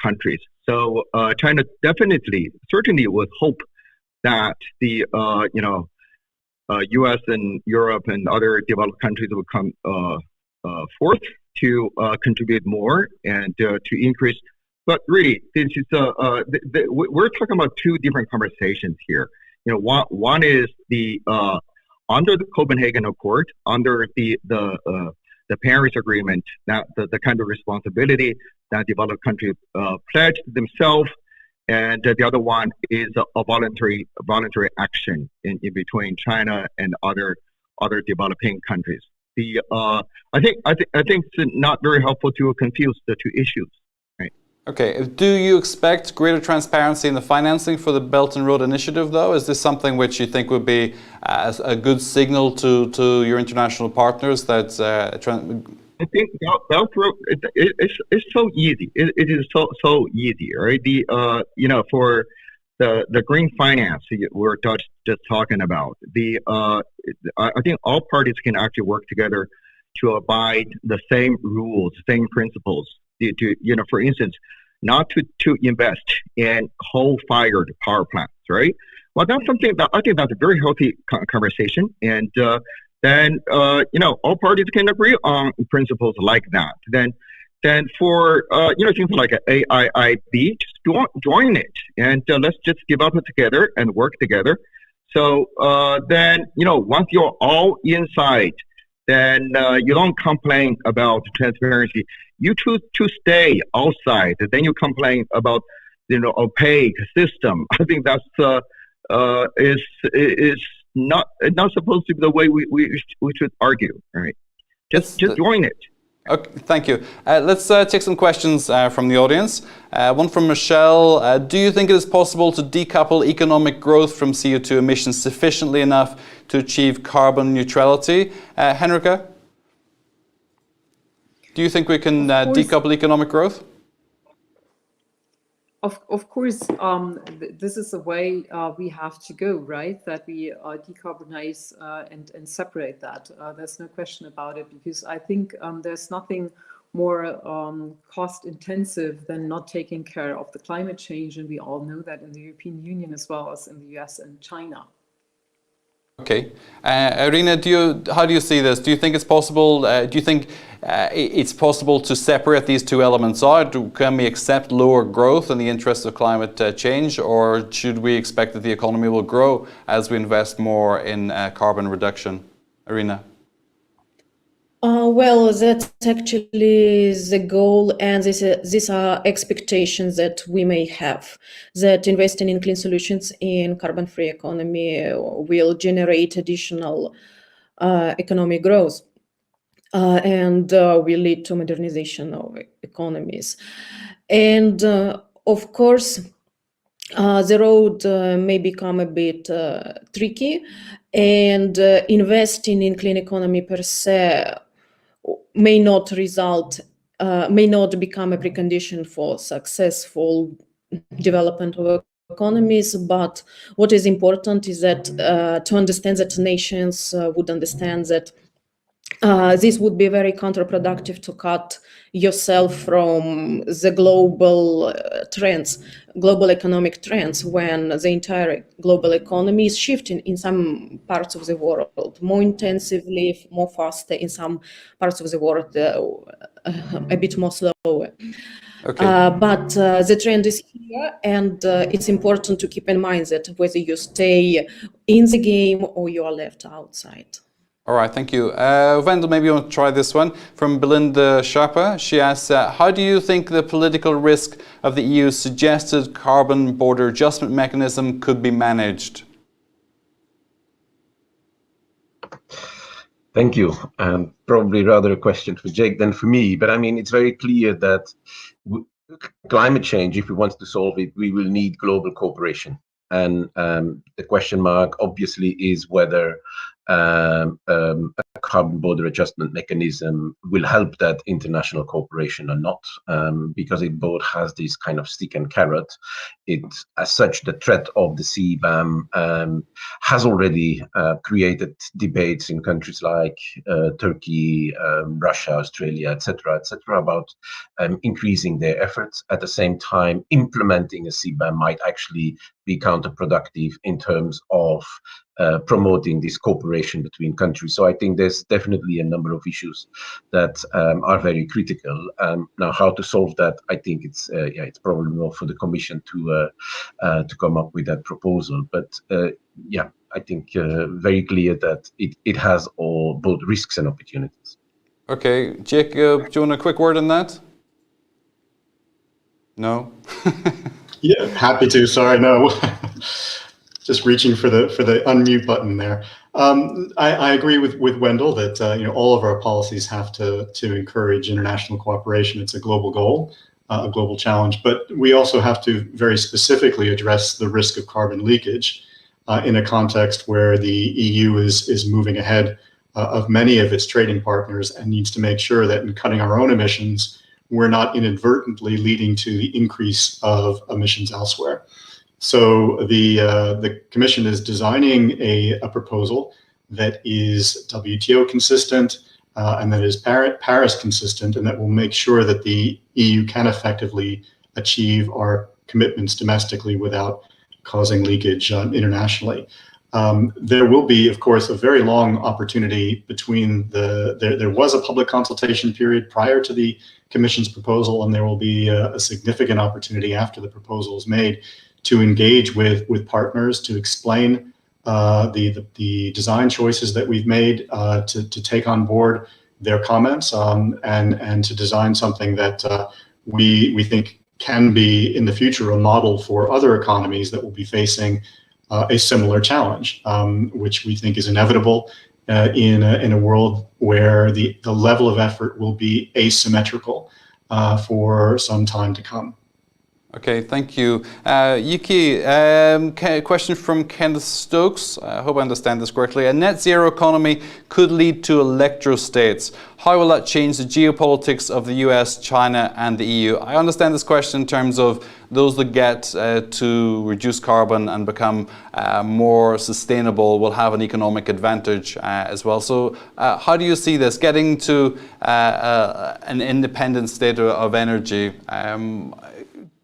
countries. So China certainly would hope that the U.S. and Europe and other developed countries will come forth to contribute more and to increase. But really, this is we're talking about two different conversations here. One is the under the Copenhagen Accord, under the Paris Agreement, that the kind of responsibility that developed countries pledged themselves and the other one is a voluntary action in between China and other developing countries. I think it's not very helpful to confuse the two issues. Right? Okay. Do you expect greater transparency in the financing for the Belt and Road Initiative, though? Is this something which you think would be a good signal to your international partners that? I think Belt Road it's so easy. It is so easy, right? For the green finance we're just talking about. I think all parties can actually work together to abide the same rules, same principles. For instance, not to invest in coal-fired power plants, right? Well, that's something that I think that's a very healthy conversation, and then all parties can agree on principles like that. Then for things like AIIB, just join it, and let's just develop it together and work together. So then once you're all inside, then you don't complain about transparency. You choose to stay outside, then you complain about opaque system. I think that's is not supposed to be the way we should argue, right? Just join it. Okay, thank you. Let's take some questions from the audience. One from Michelle. Do you think it is possible to decouple economic growth from CO2 emissions sufficiently enough to achieve carbon neutrality? Henrika, do you think we can decouple economic growth? Of course, this is the way we have to go, right? That we decarbonize and separate that. There's no question about it, because I think there's nothing more cost intensive than not taking care of the climate change, and we all know that in the European Union as well as in the US and China. Okay, Irina, how do you see this? Do you think it's possible? Do you think it's possible to separate these two elements out? Can we accept lower growth in the interest of climate change, or should we expect that the economy will grow as we invest more in carbon reduction? Irina? Well, that's actually the goal, and these are expectations that we may have, that investing in clean solutions in carbon-free economy will generate additional economic growth and will lead to modernization of economies. And of course, the road may become a bit tricky, and investing in clean economy per se may not become a precondition for successful development of economies. But what is important is that to understand that nations would understand that this would be very counterproductive to cut yourself from the global global economic trends, when the entire global economy is shifting in some parts of the world more intensively, more faster, in some parts of the world a bit more slower. Okay. But the trend is here, and it's important to keep in mind that whether you stay in the game or you are left outside. All right, thank you. Wendell, maybe you want to try this one from Belinda Sharpa. She asks, how do you think the political risk of the EU's suggested carbon border adjustment mechanism could be managed? Thank you. Probably rather a question for Jake than for me, but I mean, it's very clear that climate change, if we want to solve it, we will need global cooperation. And the question mark obviously is whether a carbon border adjustment mechanism will help that international cooperation or not, because it both has this kind of stick and carrot. As such, the threat of the Cbam has already created debates in countries like Turkey, Russia, Australia, etc., about increasing their efforts. At the same time, implementing a Cbam might actually be counterproductive in terms of promoting this cooperation between countries. So I think there's definitely a number of issues that are very critical. Now, how to solve that? I think it's probably more for the Commission to come up with that proposal. But I think very clear that it has both risks and opportunities. Okay, Jake, do you want a quick word on that? No. Yeah, happy to. Sorry, no. Just reaching for the unmute button there. I agree with Wendell that all of our policies have to encourage international cooperation. It's a global goal, a global challenge, but we also have to very specifically address the risk of carbon leakage in a context where the EU is moving ahead of many of its trading partners and needs to make sure that in cutting our own emissions, we're not inadvertently leading to the increase of emissions elsewhere. So the Commission is designing a proposal that is WTO consistent and that is Paris consistent, and that will make sure that the EU can effectively achieve our commitments domestically without causing leakage internationally. There will be, of course, a very long opportunity between there was a public consultation period prior to the Commission's proposal, and there will be a significant opportunity after the proposal is made to engage with partners, to explain the design choices that we've made, to take on board their comments, and to design something that we think can be in the future a model for other economies that will be facing a similar challenge, which we think is inevitable in a world where the level of effort will be asymmetrical for some time to come. Okay, thank you. Yuki, question from Kenneth Stokes. I hope I understand this correctly. A net zero economy could lead to electrostates. How will that change the geopolitics of the US, China, and the EU? I understand this question in terms of those that get to reduce carbon and become more sustainable will have an economic advantage as well. So how do you see this? Getting to an independent state of energy,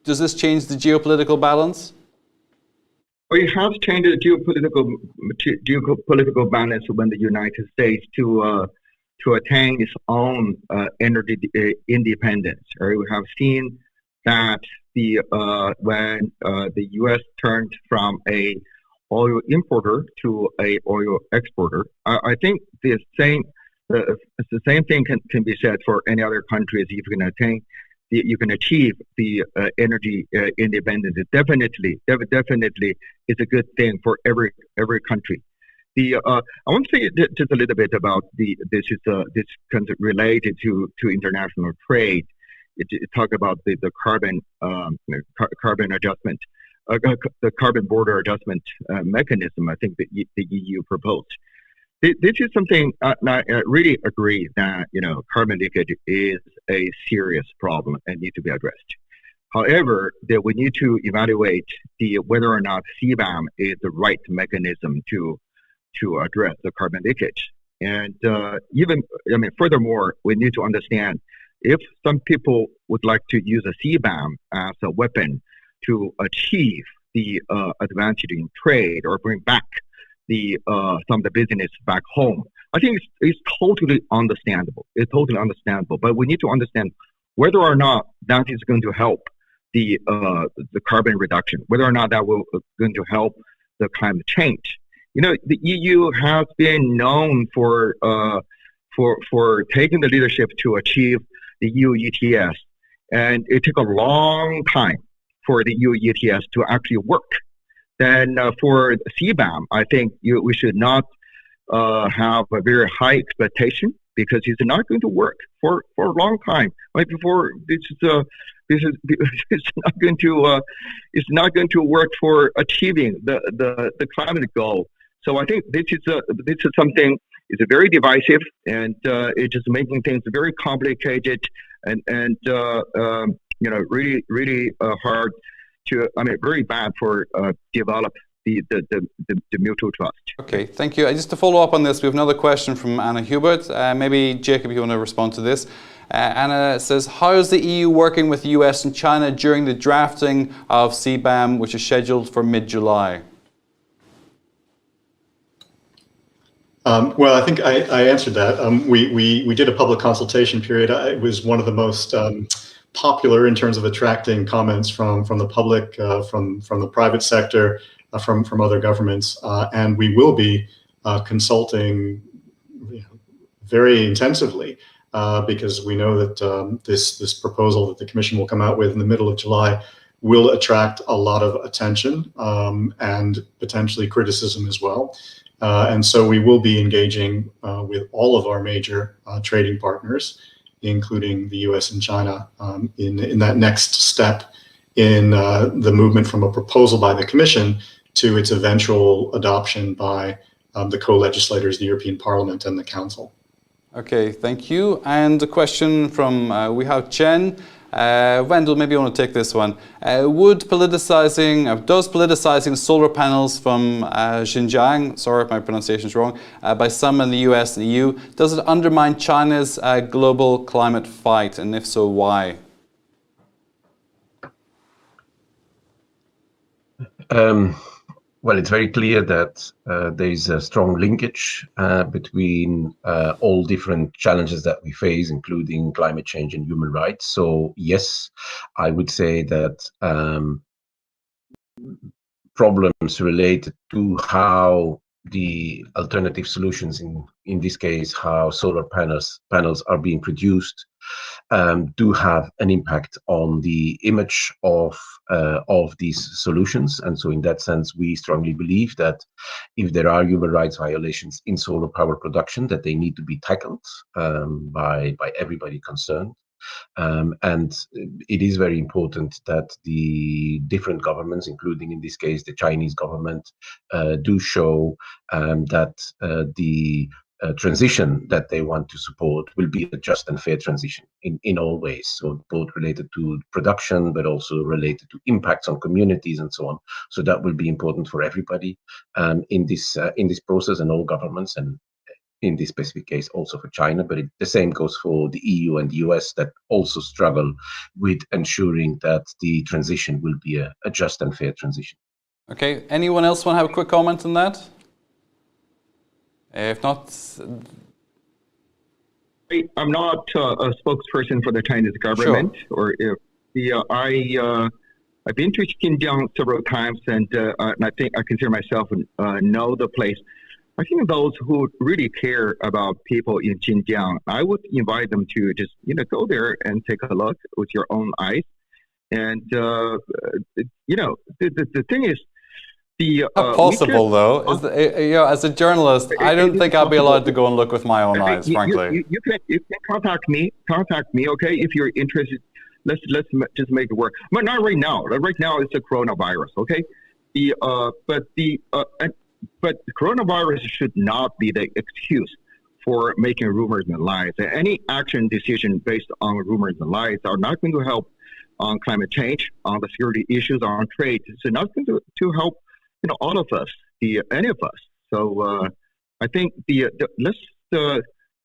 does this change the geopolitical balance? Well, it has changed the geopolitical balance when the United States to attain its own energy independence. Right? We have seen that when the U.S. turned from a oil importer to a oil exporter, I think the same thing can be said for any other countries. If you can achieve the energy independence, it definitely is a good thing for every country. I want to say just a little bit about this kind of related to international trade. It talk about the carbon adjustment, the carbon border adjustment mechanism. I think the EU proposed. This is something I really agree that carbon leakage is a serious problem and needs to be addressed. However, that we need to evaluate whether or not Cbam is the right mechanism to address the carbon leakage. And furthermore, we need to understand if some people would like to use a Cbam as a weapon to achieve the advantage in trade or bring back some of the business back home. I think it's totally understandable. It's totally understandable. But we need to understand whether or not that is going to help the carbon reduction, whether or not that will going to help the climate change. The EU has been known for taking the leadership to achieve the EU ETS, and it took a long time for the EU ETS to actually work. Then for Cbam, I think we should not have a very high expectation because it's not going to work for a long time. Right before it's not going to work for achieving the climate goal. So I think this is something. It's very divisive, and it's just making things very complicated and really hard. Very bad for develop the mutual trust. Okay, thank you. Just to follow up on this, we have another question from Anna Hubert. Maybe Jacob, you want to respond to this. Anna says, how is the EU working with the US and China during the drafting of Cbam, which is scheduled for mid-July? Well, I think I answered that. We did a public consultation period. It was one of the most popular in terms of attracting comments from the public, from the private sector, from other governments, and we will be consulting very intensively because we know that this proposal that the Commission will come out with in the middle of July will attract a lot of attention and potentially criticism as well. And so we will be engaging with all of our major trading partners, including the US and China, in that next step in the movement from a proposal by the Commission to its eventual adoption by the co-legislators, the European Parliament and the Council. Okay, thank you. And a question from Weihao Chen. Wendell, maybe you want to take this one. Does politicizing solar panels from Xinjiang, sorry if my pronunciation is wrong, by some in the US and EU, does it undermine China's global climate fight? And if so, why? Well, it's very clear that there is a strong linkage between all different challenges that we face, including climate change and human rights. So yes, I would say that problems related to how the alternative solutions, in this case, how solar panels are being produced, do have an impact on the image of these solutions. And so in that sense, we strongly believe that if there are human rights violations in solar power production, that they need to be tackled by everybody concerned. And it is very important that the different governments, including in this case the Chinese government, do show that the transition that they want to support will be a just and fair transition in all ways. So both related to production, but also related to impacts on communities and so on. So that will be important for everybody in this process, and all governments, and in this specific case also for China. But the same goes for the EU and the US, that also struggle with ensuring that the transition will be a just and fair transition. Okay, anyone else want to have a quick comment on that? If not, I'm not a spokesperson for the Chinese government, sure. or if I've been to Xinjiang several times, and I think I consider myself know the place. I think those who really care about people in Xinjiang, I would invite them to just go there and take a look with your own eyes. And the thing is, not possible though. As a journalist, I don't think I'll be allowed to go and look with my own eyes, frankly. You can contact me. Okay, if you're interested. Let's just make it work. But not right now. Right now it's a coronavirus. Okay, but coronavirus should not be the excuse for making rumors and lies. Any action decision based on rumors and lies are not going to help on climate change, on the security issues, on trade. It's not going to help all of us, any of us. So I think let's do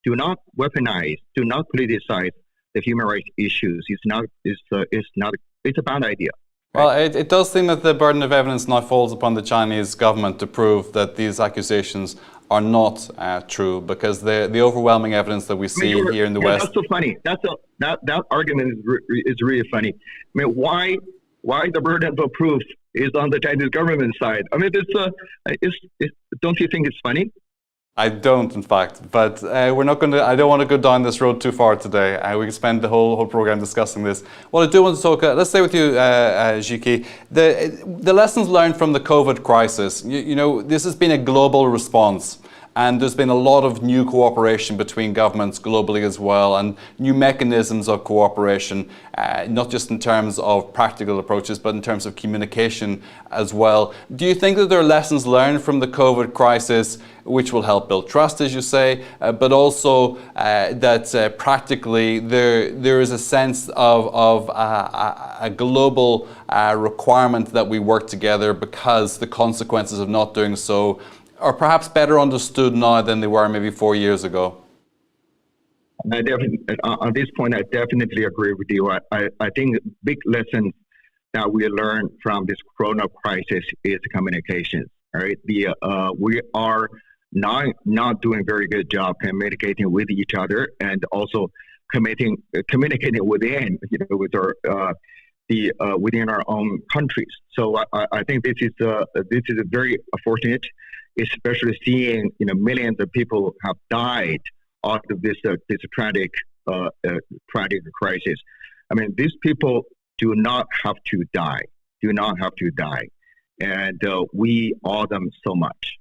not weaponize, do not politicize the human rights issues. It's a bad idea. Well, it does seem that the burden of evidence now falls upon the Chinese government to prove that these accusations are not true, because the overwhelming evidence that we see here in the West. That's so funny. That argument is really funny. I mean, why the burden of proof is on the Chinese government side? I mean, don't you think it's funny? I don't, in fact, but we're not going to. I don't want to go down this road too far today. We can spend the whole program discussing this. What I do want to talk. Let's stay with you, Zhiki. The lessons learned from the COVID crisis. This has been a global response, and there's been a lot of new cooperation between governments globally as well, and new mechanisms of cooperation, not just in terms of practical approaches, but in terms of communication as well. Do you think that there are lessons learned from the COVID crisis which will help build trust, as you say, but also that practically there is a sense of a global requirement that we work together, because the consequences of not doing so are perhaps better understood now than they were maybe 4 years ago? On this point, I definitely agree with you. I think big lesson that we learned from this corona crisis is communication. Right, we are not doing a very good job communicating with each other, and also communicating within with our within our own countries. So I think this is a very unfortunate, especially seeing millions of people have died out of this tragic crisis. I mean, these people do not have to die. Do not have to die. And we owe them so much.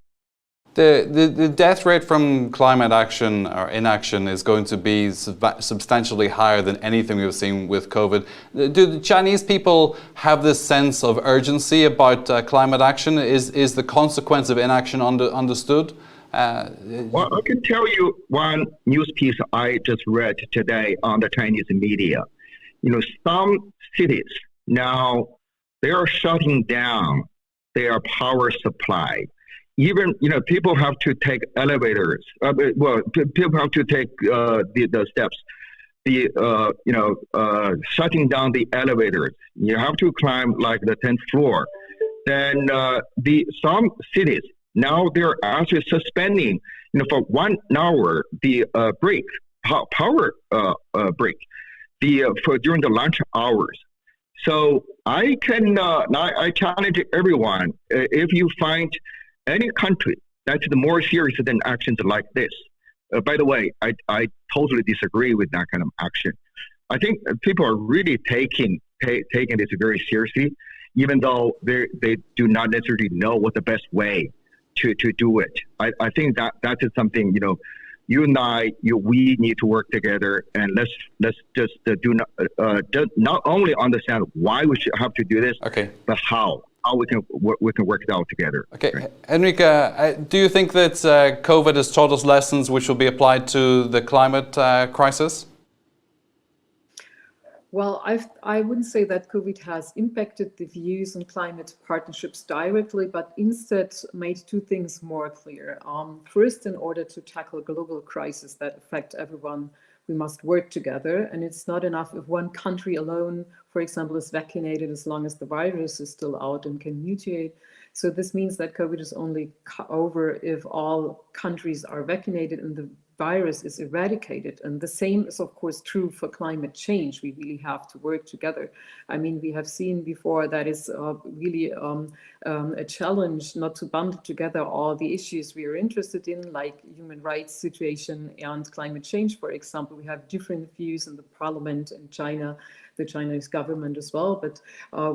The death rate from climate action or inaction is going to be substantially higher than anything we've seen with COVID. Do the Chinese people have this sense of urgency about climate action? Is the consequence of inaction understood? Well, I can tell you one news piece I just read today on the Chinese media. Some cities now, they are shutting down their power supply. Even, people have to take elevators. People have to take the steps. Shutting down the elevators. You have to climb like the 10th floor. Then some cities, now they're actually suspending, for 1 hour, the break, power break, for during the lunch hours. So I challenge everyone, if you find any country that's more serious than actions like this. By the way, I totally disagree with that kind of action. I think people are really taking this very seriously, even though they do not necessarily know what the best way to do it. I think that is something, you and I, we need to work together, and let's just not only understand why we should have to do this, okay, but how we can work it out together. Okay, right. Henrika, do you think that COVID has taught us lessons which will be applied to the climate crisis? Well, I wouldn't say that COVID has impacted the views on climate partnerships directly, but instead made two things more clear. First, in order to tackle global crises that affect everyone, we must work together, and it's not enough if one country alone, for example, is vaccinated as long as the virus is still out and can mutate. So this means that COVID is only over if all countries are vaccinated and the virus is eradicated. And the same is, of course, true for climate change. We really have to work together. I mean, we have seen before that is really a challenge not to bundle together all the issues we are interested in, like human rights situation and climate change, for example. We have different views in the parliament in China, the Chinese government as well. But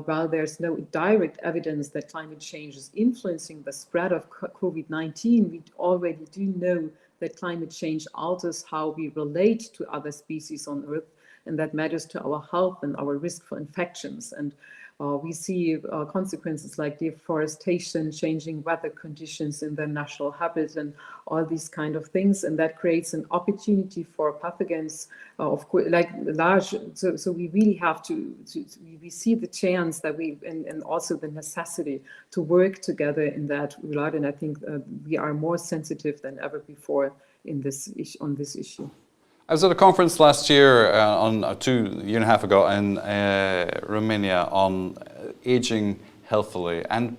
while there's no direct evidence that climate change is influencing the spread of COVID-19, we already do know that climate change alters how we relate to other species on Earth, and that matters to our health and our risk for infections. And we see consequences like deforestation, changing weather conditions in their natural habitat, and all these kind of things. And that creates an opportunity for pathogens, of course, like large. So we really have to we see the chance that and also the necessity to work together in that regard. And I think we are more sensitive than ever before on this issue. I was at a conference last year, a year and a half ago, in Romania on aging healthfully, and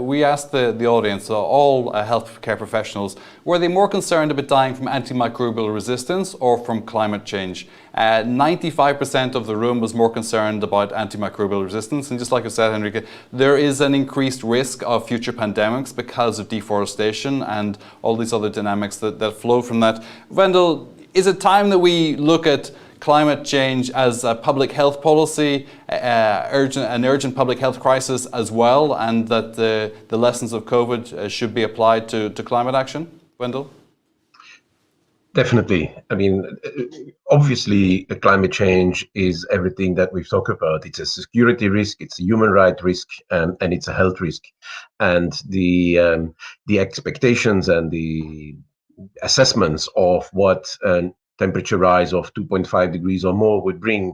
we asked the audience, all healthcare professionals, were they more concerned about dying from antimicrobial resistance or from climate change? 95% of the room was more concerned about antimicrobial resistance, and just like I said, Henrika, there is an increased risk of future pandemics because of deforestation and all these other dynamics that flow from that. Wendell, is it time that we look at climate change as a public health policy, an urgent public health crisis as well, and that the lessons of COVID should be applied to climate action? Wendell? Definitely. I mean, obviously, climate change is everything that we've talked about. It's a security risk, it's a human right risk, and it's a health risk. And the expectations and the assessments of what temperature rise of 2.5 degrees or more would bring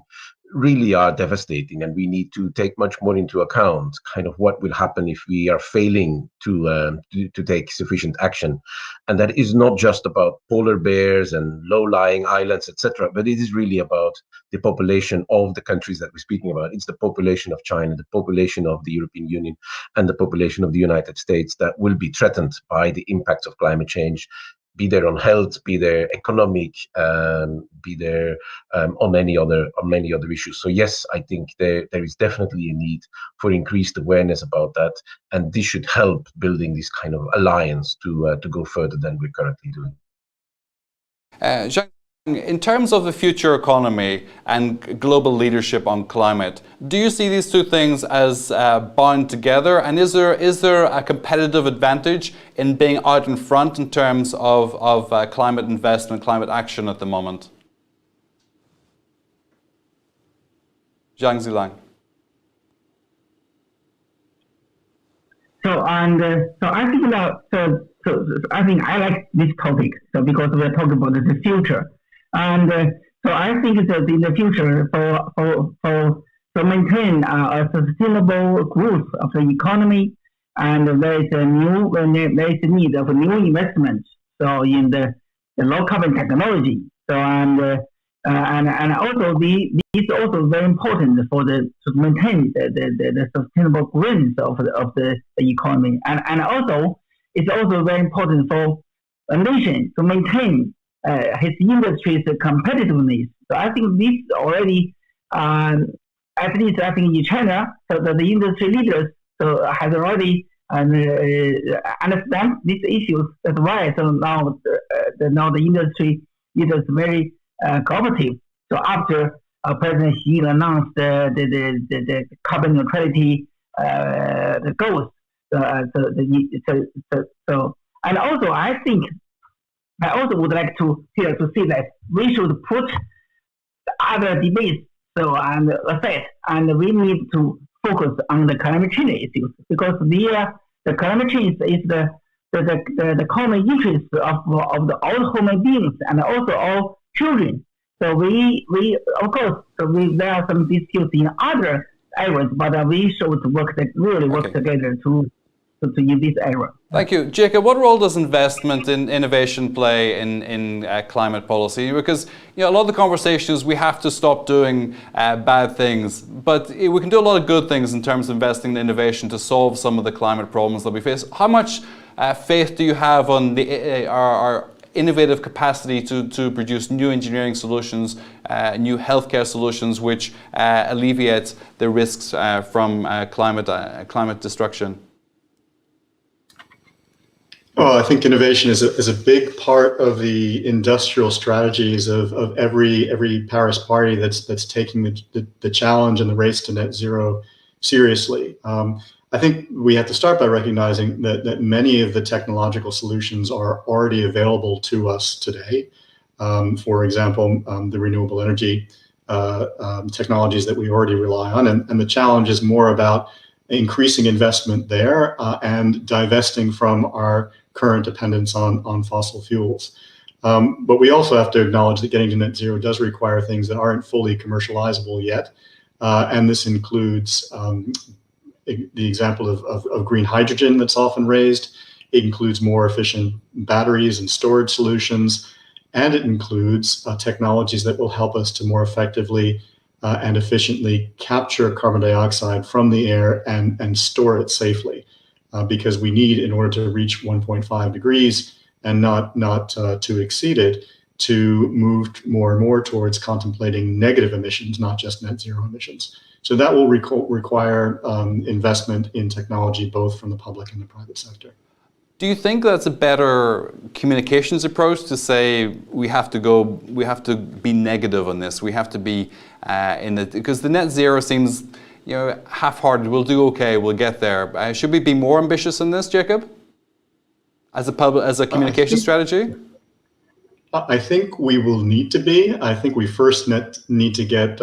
really are devastating, and we need to take much more into account kind of what will happen if we are failing to take sufficient action. And that is not just about polar bears and low-lying islands, etc., but it is really about the population of the countries that we're speaking about. It's the population of China, the population of the European Union, and the population of the United States that will be threatened by the impacts of climate change, be there on health, be there economic, be there on many other issues. So yes, I think there is definitely a need for increased awareness about that, and this should help building this kind of alliance to go further than we're currently doing. In terms of the future economy and global leadership on climate, do you see these two things as bound together? And is there a competitive advantage in being out in front in terms of climate investment, climate action at the moment? Zhang Zilang. So I think that I think I like this topic. So because we're talking about the future, and so I think that in the future for maintain a sustainable growth of the economy, and there is a need of new investment. So in the low carbon technology. So and also this also very important to maintain the sustainable growth of the economy, and also it's also very important for a nation to maintain his industry's competitiveness. So I think this already, at least I think in China, so the industry leaders has already understand these issues. That's why so now the industry leaders very cooperative. So after President Xi announced the carbon neutrality the goals, and also I think I also would like to see that we should put other debates and aside, and we need to focus on the climate change issues, because the climate change is the common interest of all human beings and also all children. So we of course there are some disputes in other areas, but we should work together to in this area. Thank you. Jacob, what role does investment in innovation play in climate policy? Because a lot of the conversation is we have to stop doing bad things, but we can do a lot of good things in terms of investing in innovation to solve some of the climate problems that we face. How much faith do you have on our innovative capacity to produce new engineering solutions, new healthcare solutions, which alleviate the risks from climate destruction? Well, I think innovation is a big part of the industrial strategies of every Paris party that's taking the challenge and the race to net zero seriously. I think we have to start by recognizing that many of the technological solutions are already available to us today. For example, the renewable energy technologies that we already rely on, and the challenge is more about increasing investment there and divesting from our current dependence on fossil fuels. But we also have to acknowledge that getting to net zero does require things that aren't fully commercializable yet. And this includes the example of green hydrogen that's often raised. It includes more efficient batteries and storage solutions. And it includes technologies that will help us to more effectively and efficiently capture carbon dioxide from the air and store it safely. Because we need, in order to reach 1.5 degrees and not to exceed it, to move more and more towards contemplating negative emissions, not just net zero emissions. So that will require investment in technology, both from the public and the private sector. Do you think that's a better communications approach to say we have to be negative on this? We have to be because the net zero seems half-hearted. We'll do okay. We'll get there. Should we be more ambitious in this, Jacob? As a communication strategy? I think we will need to be. I think we first need to get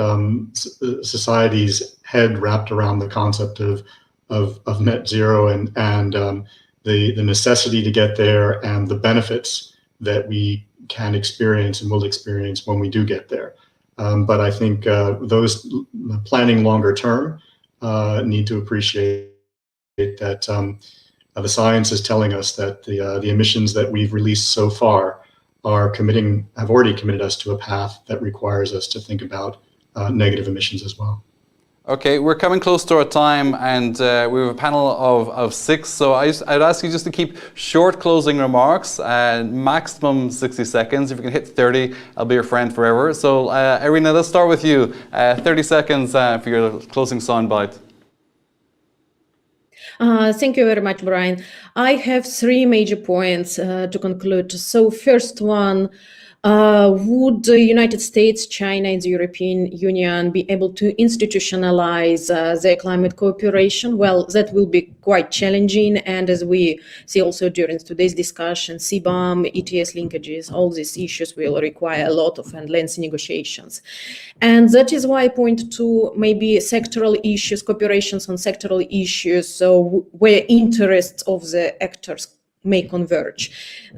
society's head wrapped around the concept of net zero and the necessity to get there and the benefits that we can experience and will experience when we do get there. But I think those planning longer term need to appreciate that the science is telling us that the emissions that we've released so far have already committed us to a path that requires us to think about negative emissions as well. Okay, we're coming close to our time, and we have a panel of 6. So I'd ask you just to keep short closing remarks, maximum 60 seconds. If you can hit 30, I'll be your friend forever. So Irina, let's start with you. 30 seconds for your closing soundbite. Thank you very much, Brian. I have 3 major points to conclude. So first one, Would the United States, China, and the European Union be able to institutionalize their climate cooperation? Well, that will be quite challenging. And as we see also during today's discussion, Cbam, ETS linkages, all these issues will require a lot of and lengthy negotiations. And that is why I point to maybe sectoral issues, cooperations on sectoral issues, so where interests of the actors may converge.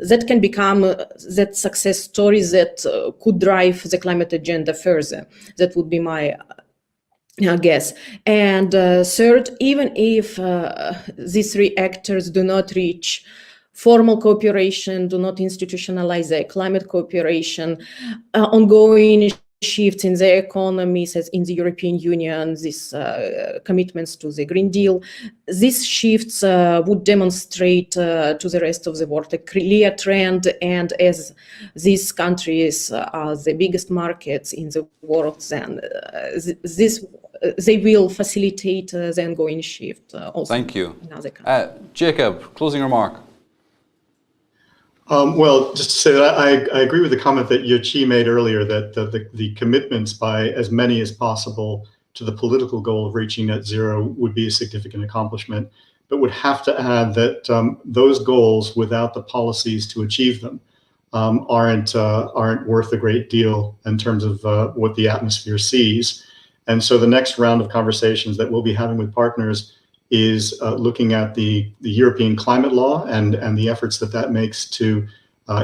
That can become that success story that could drive the climate agenda further. That would be my guess. And third, even if these three actors do not reach formal cooperation, do not institutionalize their climate cooperation, ongoing shifts in the economies, as in the European Union, these commitments to the Green Deal, these shifts would demonstrate to the rest of the world a clear trend. And as these countries are the biggest markets in the world, then they will facilitate the ongoing shift also. Thank you. In other countries. Jacob, closing remark. Well, just to say that I agree with the comment that Yochi made earlier, that the commitments by as many as possible to the political goal of reaching net zero would be a significant accomplishment, but would have to add that those goals without the policies to achieve them aren't worth a great deal in terms of what the atmosphere sees. And so the next round of conversations that we'll be having with partners is looking at the European climate law and the efforts that makes to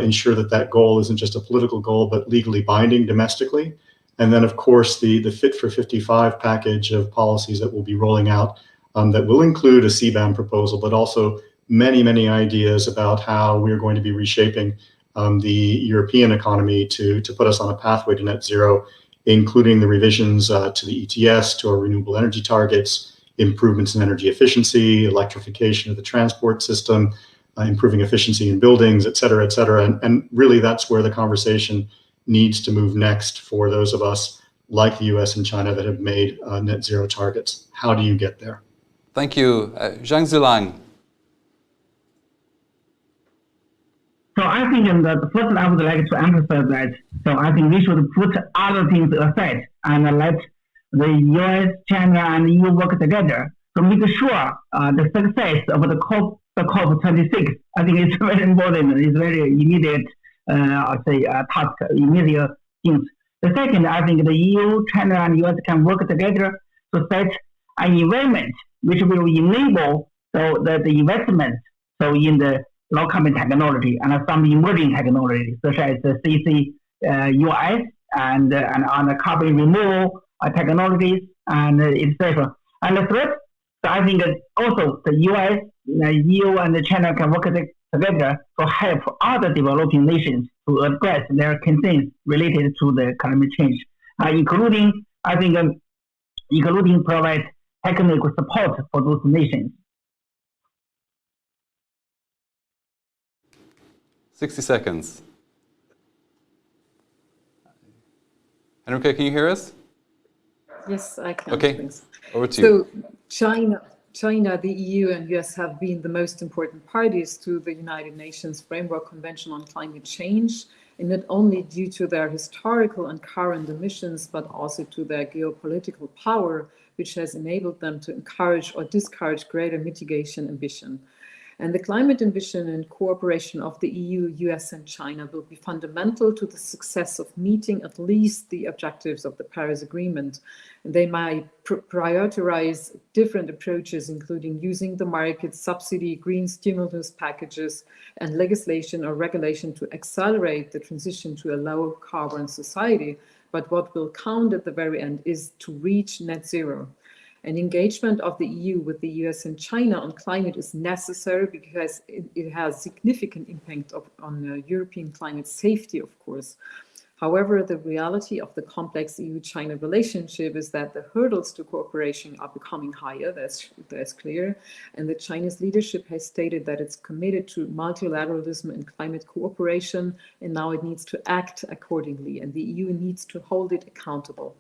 ensure that goal isn't just a political goal, but legally binding domestically. And then, of course, the Fit for 55 package of policies that we'll be rolling out that will include a CBAM proposal, but also many, many ideas about how we're going to be reshaping the European economy to put us on a pathway to net zero, including the revisions to the ETS, to our renewable energy targets, improvements in energy efficiency, electrification of the transport system, improving efficiency in buildings, et cetera, et cetera. And really, that's where the conversation needs to move next for those of us like the US and China that have made net zero targets. How do you get there? Thank you. Zhang Zilang. So I think that first I would like to emphasize that. So I think we should put other things aside and let the US, China, and EU work together to make sure the success of the COP26. I think it's very important. It's very immediate, task, immediate things. The second, I think the EU, China, and US can work together to set an environment which will enable the investment in the low carbon technology and some emerging technology such as the CCUS and on the carbon removal technologies and etc. And the third, so I think also the US, EU, and China can work together to help other developing nations to address their concerns related to the climate change, including provide technical support for those nations. 60 seconds. Henrike, can you hear us? Yes, I can. Okay, Thanks. over to you. So China, the EU, and US have been the most important parties to the United Nations Framework Convention on Climate Change, and not only due to their historical and current emissions, but also to their geopolitical power, which has enabled them to encourage or discourage greater mitigation ambition. And the climate ambition and cooperation of the EU, US, and China will be fundamental to the success of meeting at least the objectives of the Paris Agreement. And they might prioritize different approaches, including using the market, subsidy, green stimulus packages, and legislation or regulation to accelerate the transition to a low carbon society. But what will count at the very end is to reach net zero. And engagement of the EU with the US and China on climate is necessary because it has significant impact on European climate safety, of course. However, the reality of the complex EU-China relationship is that the hurdles to cooperation are becoming higher, that's clear. And the Chinese leadership has stated that it's committed to multilateralism and climate cooperation, and now it needs to act accordingly, and the EU needs to hold it accountable.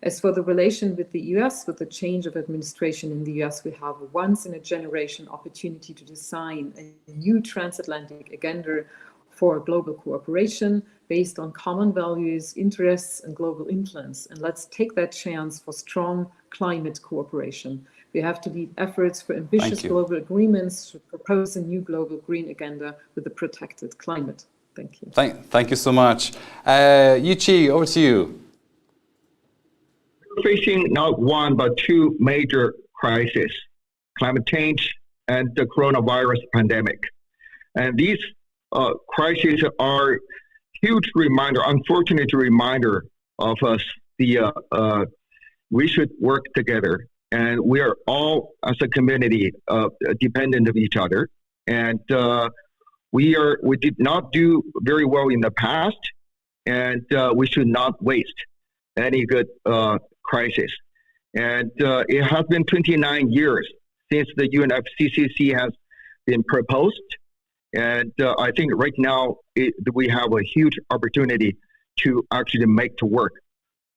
As for the relation with the US, with the change of administration in the US, we have a once-in-a-generation opportunity to design a new transatlantic agenda for global cooperation, based on common values, interests, and global influence. And let's take that chance for strong climate cooperation. We have to lead efforts for ambitious global agreements to propose a new global green agenda with a protected climate. Thank you. Thank you so much. Yuqi, over to you. We're facing not one, but two major crises: climate change and the coronavirus pandemic. And these crises are huge reminder, unfortunate reminder of us. We should work together, and we are all as a community dependent of each other. And we did not do very well in the past, and we should not waste any good crisis. And it has been 29 years since the UNFCCC has been proposed. And I think right now we have a huge opportunity to actually make it work.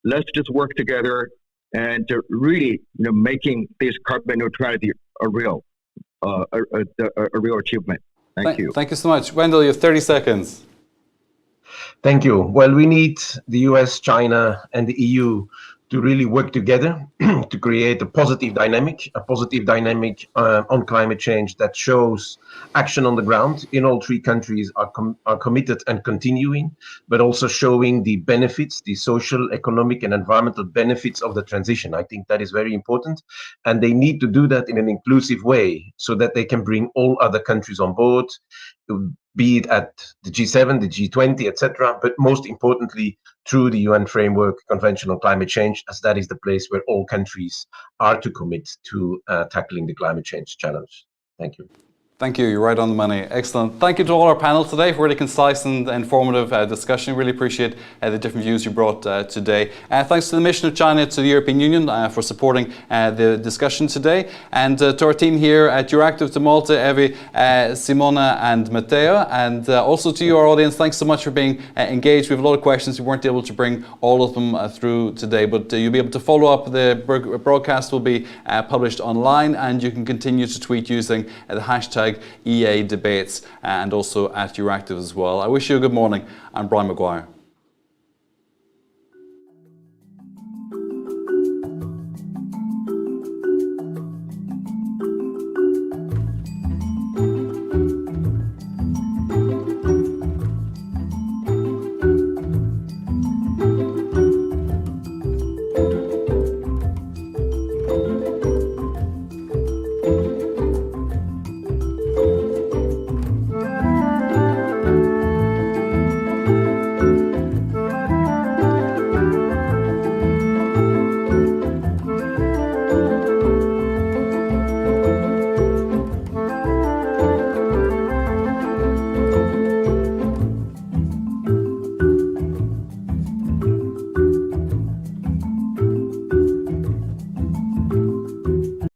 Let's just work together and really, making this carbon neutrality a real achievement. Thank you. Thank you so much. Wendell, you have 30 seconds. Thank you. Well, we need the US, China, and the EU to really work together to create a positive dynamic on climate change that shows action on the ground in all three countries are committed and continuing, but also showing the benefits, the social, economic, and environmental benefits of the transition. I think that is very important. And they need to do that in an inclusive way so that they can bring all other countries on board, be it at the G7, the G20, etc., but most importantly, through the UN Framework Convention on Climate Change, as that is the place where all countries are to commit to tackling the climate change challenge. Thank you. Thank you. You're right on the money. Excellent. Thank you to all our panel today for a really concise and informative discussion. Really appreciate the different views you brought today. Thanks to the Mission of China to the European Union for supporting the discussion today. And to our team here at Euractiv, to Malta, Evie, Simona and Matteo. And also to you, our audience, thanks so much for being engaged. We have a lot of questions. We weren't able to bring all of them through today, but you'll be able to follow up. The broadcast will be published online, and you can continue to tweet using the hashtag EA Debates and also at Euractiv as well. I wish you a good morning. I'm Brian Maguire.